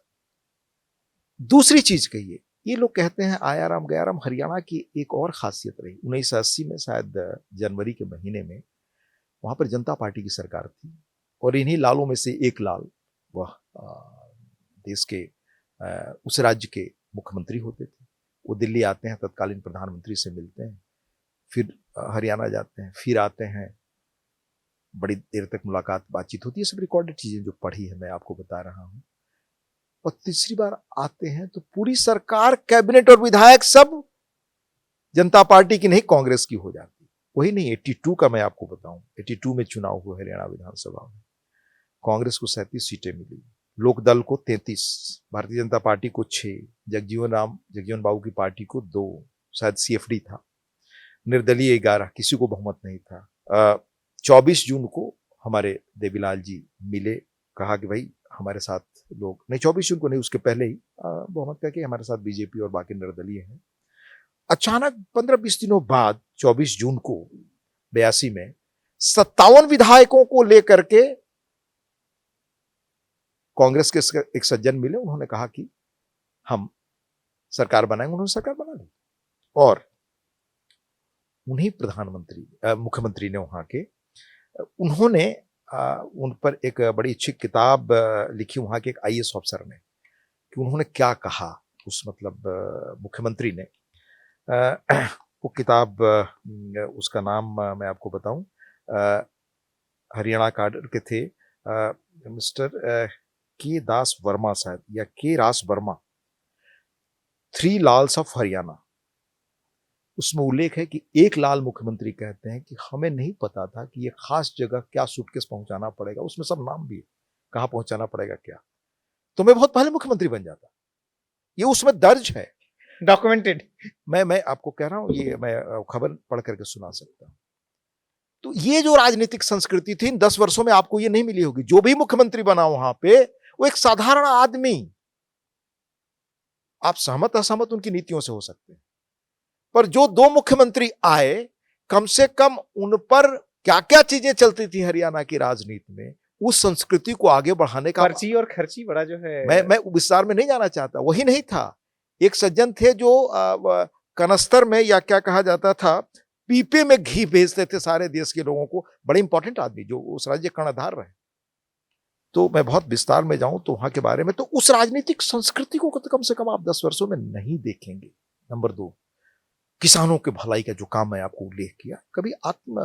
दूसरी चीज कहिए, ये लोग कहते हैं आया राम गया राम। हरियाणा की एक और खासियत रही, 1980 में शायद जनवरी के महीने में वहां पर जनता पार्टी की सरकार थी, और इन्हीं लालों में से एक लाल वह देश के उस राज्य के मुख्यमंत्री होते थे। वो दिल्ली आते हैं, तत्कालीन प्रधानमंत्री से मिलते हैं, फिर हरियाणा जाते हैं, फिर आते हैं, बड़ी देर तक मुलाकात बातचीत होती है, सब रिकॉर्डेड चीजें जो पढ़ी है मैं आपको बता रहा हूं। और तीसरी बार आते हैं तो पूरी सरकार, कैबिनेट और विधायक सब जनता पार्टी की नहीं, कांग्रेस की हो जाती। वही नहीं, 82 का मैं आपको बताऊं, 82 में चुनाव हुआ हरियाणा विधानसभा में। कांग्रेस को 37 सीटें मिली, लोकदल को 33, भारतीय जनता पार्टी को 6, जगजीवन बाबू की पार्टी को 2, शायद CFD था, निर्दलीय 11, किसी को बहुमत नहीं था। 24 जून को हमारे देवीलाल जी मिले, कहा कि भाई हमारे साथ लोग नहीं, 24 जून को नहीं, उसके पहले ही बहुमत करके हमारे साथ बीजेपी और बाकी निर्दलीय हैं। अचानक 15-20 दिनों बाद 24 जून को 82 में 57 विधायकों को लेकर के कांग्रेस के एक सज्जन मिले, उन्होंने कहा कि हम सरकार बनाएंगे। उन्होंने सरकार बना ली, और उन्हीं मुख्यमंत्री ने वहां के, उन्होंने उन पर एक बड़ी अच्छी किताब लिखी वहां के एक IAS ऑफिसर ने, कि उन्होंने क्या कहा उस मतलब मुख्यमंत्री ने वो किताब उसका नाम मैं आपको बताऊं, हरियाणा काडर के थे मिस्टर के दास वर्मा शायद, या के रास Verma, three Lals of Haryana. उसमें उल्लेख है कि एक लाल मुख्यमंत्री कहते हैं कि हमें नहीं पता था कि ये खास जगह क्या सूटकेस पहुंचाना पड़ेगा, उसमें सब नाम भी है, कहां पहुंचाना पड़ेगा क्या, तो मैं बहुत पहले मुख्यमंत्री बन जाता। ये उसमें दर्ज है, डॉक्यूमेंटेड। मैं आपको कह रहा हूं, ये मैं खबर पढ़ करके सुना सकता हूं। तो ये जो राजनीतिक संस्कृति थी इन 10 वर्षों में आपको ये नहीं मिली होगी। जो भी मुख्यमंत्री बना वहां पे वो एक साधारण आदमी, आप सहमत असहमत उनकी नीतियों से हो सकते हैं, पर जो दो मुख्यमंत्री आए, कम से कम उन पर क्या क्या चीजें चलती थी हरियाणा की राजनीति में, उस संस्कृति को आगे बढ़ाने का। पर्ची और खर्ची बड़ा जो है, मैं विस्तार में नहीं जाना चाहता, वही नहीं था। एक सज्जन थे जो कनस्तर में, या क्या कहा जाता था, पीपे में घी भेजते थे सारे देश के लोगों को, बड़े इंपॉर्टेंट आदमी जो उस राज्य कर्णधार रहे। तो मैं बहुत विस्तार में जाऊं तो वहां के बारे में, तो उस राजनीतिक संस्कृति को कम से कम आप 10 वर्षों में नहीं देखेंगे। नंबर 2, किसानों के भलाई का जो काम मैं आपको उल्लेख किया, कभी आत्म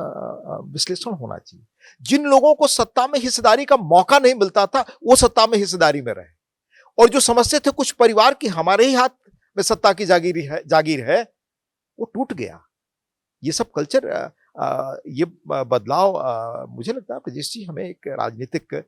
विश्लेषण होना चाहिए। जिन लोगों को सत्ता में हिस्सेदारी का मौका नहीं मिलता था, वो सत्ता में हिस्सेदारी में रहे, और जो समझते थे कुछ परिवार की हमारे ही हाथ में सत्ता की जागीर है, वो टूट गया। ये सब कल्चर, ये बदलाव, मुझे लगता है ब्रजेश जी, हमें एक राजनीतिक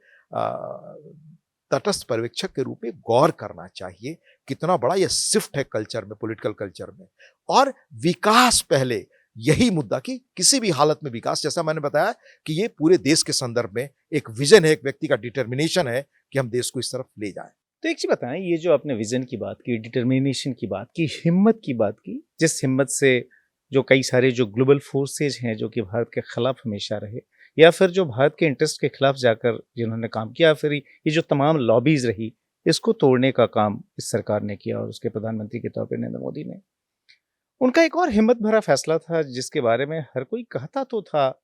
तटस्थ पर्यवेक्षक के रूप में गौर करना चाहिए, कितना बड़ा ये शिफ्ट है कल्चर में, पॉलिटिकल कल्चर में। और विकास पहले, यही मुद्दा कि किसी भी हालत में विकास, जैसा मैंने बताया कि ये पूरे देश के संदर्भ में एक विजन है, एक व्यक्ति का डिटर्मिनेशन है कि हम देश को इस तरफ ले जाएं। तो एक चीज बताएं, ये जो आपने विजन की बात की, डिटर्मिनेशन की बात की, हिम्मत की बात की, जिस हिम्मत से जो कई सारे जो ग्लोबल फोर्सेज हैं जो कि भारत के खिलाफ हमेशा रहे, या फिर जो भारत के इंटरेस्ट के खिलाफ जाकर जिन्होंने काम किया, फिर ये जो तमाम लॉबीज रही, इसको तोड़ने का काम इस सरकार ने किया, और उसके प्रधानमंत्री के तौर पर नरेंद्र मोदी ने। उनका एक और हिम्मत भरा फैसला था जिसके बारे में हर कोई कहता तो था,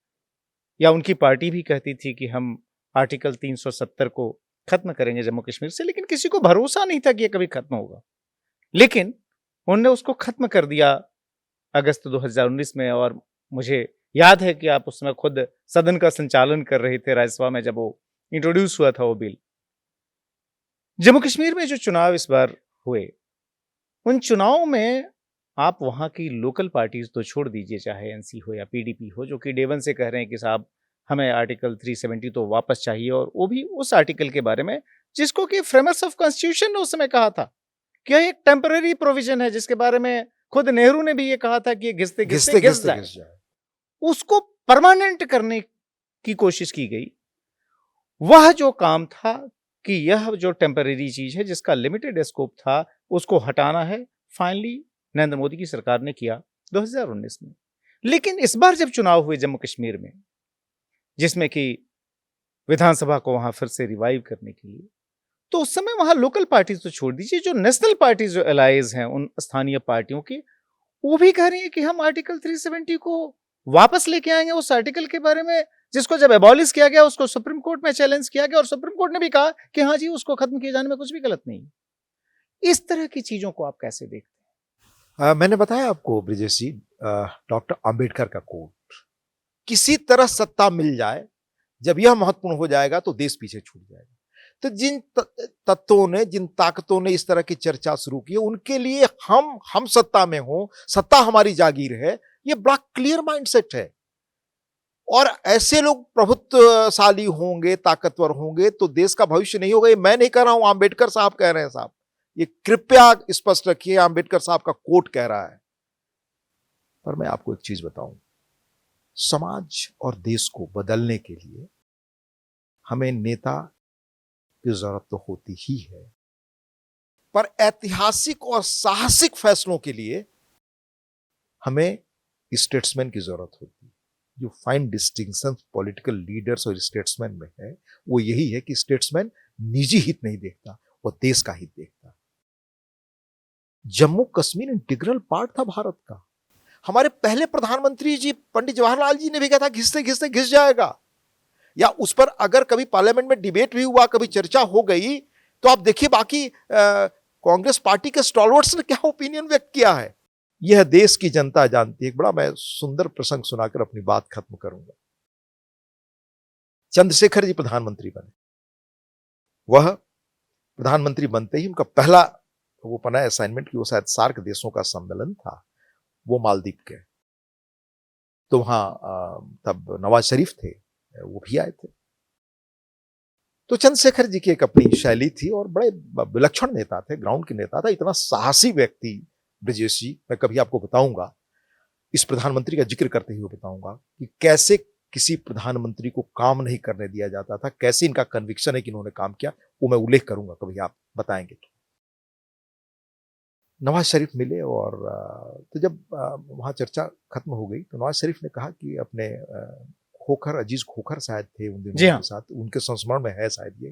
या उनकी पार्टी भी कहती थी कि हम आर्टिकल 370 को खत्म करेंगे जम्मू कश्मीर से, लेकिन किसी को भरोसा नहीं था कि यह कभी खत्म होगा। लेकिन उन्होंने उसको खत्म कर दिया अगस्त 2019 में। और मुझे याद है कि आप उस समय खुद सदन का संचालन कर रहे थे राज्यसभा में जब वो इंट्रोड्यूस हुआ था वो बिल। जम्मू कश्मीर में जो चुनाव इस बार हुए, उन चुनावों में आप वहां की लोकल पार्टीज तो छोड़ दीजिए, चाहे एनसी हो या पीडीपी हो, जो कि डे वन से कह रहे हैं कि साहब हमें आर्टिकल 370 तो वापस चाहिए, और वो भी उस आर्टिकल के बारे में जिसको कि फ्रेमर्स ऑफ कॉन्स्टिट्यूशन ने उस समय कहा था कि यह एक टेम्पररी प्रोविजन है, जिसके बारे में खुद नेहरू ने भी ये कहा था कि ये घिसते घिसते घिस जाए। उसको परमानेंट करने की कोशिश की गई। वह जो काम था कि यह जो टेम्पररी चीज है जिसका लिमिटेड स्कोप था, उसको हटाना है, फाइनली नरेंद्र मोदी की सरकार ने किया 2019 में। लेकिन इस बार जब चुनाव हुए जम्मू कश्मीर में, जिसमें कि विधानसभा को वहां फिर से रिवाइव करने के लिए, तो उस समय वहां लोकल पार्टीज तो छोड़ दीजिए, जो नेशनल पार्टीज जो एलाइज हैं उन स्थानीय पार्टियों की, वो भी कह रही है कि हम आर्टिकल 370 को वापस लेके आएंगे। उस आर्टिकल के बारे में जिसको जब एबॉलिश किया गया उसको सुप्रीम कोर्ट में चैलेंज किया गया, और सुप्रीम कोर्ट ने भी कहा कि हाँ जी, उसको खत्म किए जाने में कुछ भी गलत नहीं। इस तरह की चीजों को आप कैसे देखते हैं? मैंने बताया आपको ब्रिजेश जी, डॉक्टर अंबेडकर का कोट, किसी तरह सत्ता मिल जाए, जब यह महत्वपूर्ण हो जाएगा तो देश पीछे छूट जाएगा। तो जिन तत्वों ने, जिन ताकतों ने इस तरह की चर्चा शुरू की, उनके लिए हम सत्ता में हो, सत्ता हमारी जागीर है, ये बड़ा क्लियर माइंडसेट है। और ऐसे लोग प्रभुत्वशाली होंगे, ताकतवर होंगे, तो देश का भविष्य नहीं होगा। ये मैं नहीं कह रहा हूं, अंबेडकर साहब कह रहे हैं। साहब, ये कृपया स्पष्ट रखिए, अंबेडकर साहब का कोट कह रहा है। पर मैं आपको एक चीज बताऊं, समाज और देश को बदलने के लिए हमें नेता की जरूरत तो होती ही है, पर ऐतिहासिक और साहसिक फैसलों के लिए हमें स्टेट्समैन की जरूरत होती है। जो फाइन डिस्टिंक्शन पॉलिटिकल लीडर्स और स्टेट्समैन में है, वो यही है कि स्टेट्समैन निजी हित नहीं देखता, वो देश का हित देखता। जम्मू कश्मीर इंटीग्रल पार्ट था भारत का। हमारे पहले प्रधानमंत्री जी पंडित जवाहरलाल जी ने भी कहा था घिसते घिसते घिस जाएगा। या उस पर अगर कभी पार्लियामेंट में डिबेट भी हुआ, कभी चर्चा हो गई, तो आप देखिए बाकी कांग्रेस पार्टी के स्टॉलवर्ड्स ने क्या ओपिनियन व्यक्त किया है, यह देश की जनता जानती है। एक बड़ा मैं सुंदर प्रसंग सुनाकर अपनी बात खत्म करूंगा। चंद्रशेखर जी प्रधानमंत्री बने। वह प्रधानमंत्री बनते ही उनका पहला वो बना असाइनमेंट कि वो शायद सार्क देशों का सम्मेलन था, वो मालदीव के। तो वहां तब नवाज शरीफ थे, वो भी आए थे। तो चंद्रशेखर जी की एक अपनी शैली थी और बड़े विलक्षण नेता थे, ग्राउंड के नेता था। इतना साहसी व्यक्ति ब्रजेश जी, मैं कभी आपको बताऊंगा, इस प्रधानमंत्री का जिक्र करते हुए बताऊंगा कि कैसे किसी प्रधानमंत्री को काम नहीं करने दिया जाता था, कैसे इनका कन्विक्शन है कि इन्होंने काम किया, वो मैं उल्लेख करूंगा, कभी आप बताएंगे। नवाज शरीफ मिले और तो जब वहां चर्चा खत्म हो गई तो नवाज शरीफ ने कहा कि अपने खोखर, अजीज खोखर शायद थे उन दिनों के साथ, उनके संस्मरण में है शायद ये,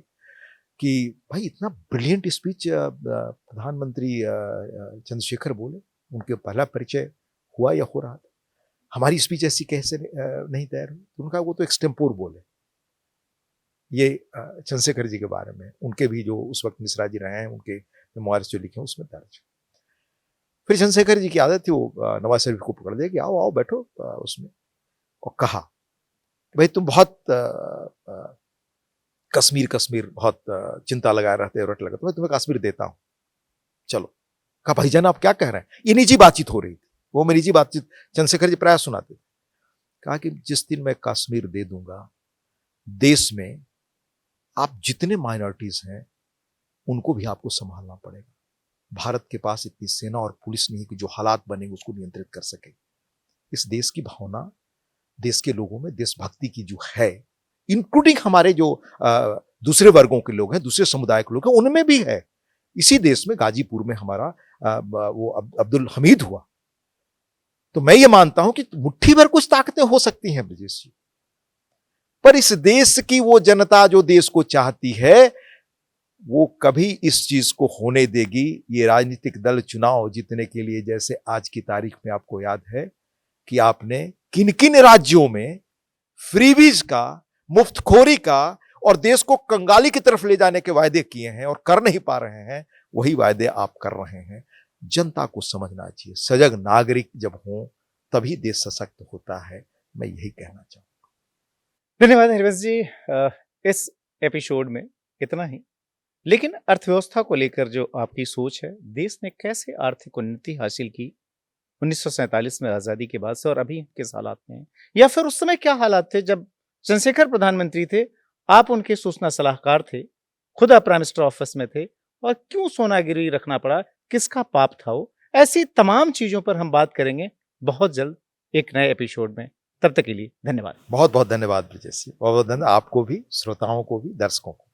कि भाई इतना ब्रिलियंट स्पीच प्रधानमंत्री चंद्रशेखर बोले। उनके पहला परिचय हुआ या हो रहा था, हमारी स्पीच ऐसी कैसे नहीं तैयार हुई। तो उनका वो तो एक्सटेम्पोर बोले। ये चंद्रशेखर जी के बारे में, उनके भी जो उस वक्त मिश्रा जी रहे हैं, उनके मेमोइर्स जो लिखे हैं उसमें दर्ज। फिर चंद्रशेखर जी की आदत थी वो नवाज शरीफ को पकड़ दे कि आओ आओ बैठो उसमें, और कहा भाई तुम बहुत कश्मीर कश्मीर बहुत चिंता लगाए रहते हो, रट लगा, तो मैं तुम्हें कश्मीर देता हूं, चलो। कहा भाईजान आप क्या कह रहे हैं, ये निजी बातचीत हो रही थी, वो मैं निजी बातचीत चंद्रशेखर जी प्राय सुनाते। कहा कि जिस दिन मैं कश्मीर दे दूंगा, देश में आप जितने माइनॉरिटीज हैं उनको भी आपको संभालना पड़ेगा। भारत के पास इतनी सेना और पुलिस नहीं है कि जो हालात बनेंगे उसको नियंत्रित कर सके। इस देश की भावना, देश के लोगों में देशभक्ति की जो है, इंक्लूडिंग हमारे जो दूसरे वर्गों के लोग हैं, दूसरे समुदाय के लोग हैं, उनमें भी है। इसी देश में गाजीपुर में हमारा वो अब्दुल हमीद हुआ। तो मैं ये मानता हूं कि मुट्ठी भर कुछ ताकतें हो सकती हैं ब्रजेश जी, पर इस देश की वो जनता जो देश को चाहती है, वो कभी इस चीज को होने देगी। ये राजनीतिक दल चुनाव जीतने के लिए, जैसे आज की तारीख में आपको याद है कि आपने किन किन राज्यों में फ्रीबीज का, मुफ्तखोरी का और देश को कंगाली की तरफ ले जाने के वायदे किए हैं और कर नहीं पा रहे हैं, वही वायदे आप कर रहे हैं। जनता को समझना चाहिए, सजग नागरिक जब हों तभी देश सशक्त होता है। मैं यही कहना चाहूंगा। धन्यवाद हरिवंश जी। इस एपिसोड में इतना ही, लेकिन अर्थव्यवस्था को लेकर जो आपकी सोच है, देश ने कैसे आर्थिक उन्नति हासिल की 1947 में आजादी के बाद से और अभी किस हालात में है, या फिर उस समय क्या हालात थे जब चंद्रशेखर प्रधानमंत्री थे, आप उनके सूचना सलाहकार थे, खुद आप प्राइम मिनिस्टर ऑफिस में थे, और क्यों सोना गिरवी रखना पड़ा, किसका पाप था वो, ऐसी तमाम चीजों पर हम बात करेंगे बहुत जल्द एक नए एपिसोड में। तब तक के लिए धन्यवाद। बहुत बहुत धन्यवाद ब्रजेश जी, बहुत बहुत धन्यवाद आपको भी, श्रोताओं को भी, दर्शकों को।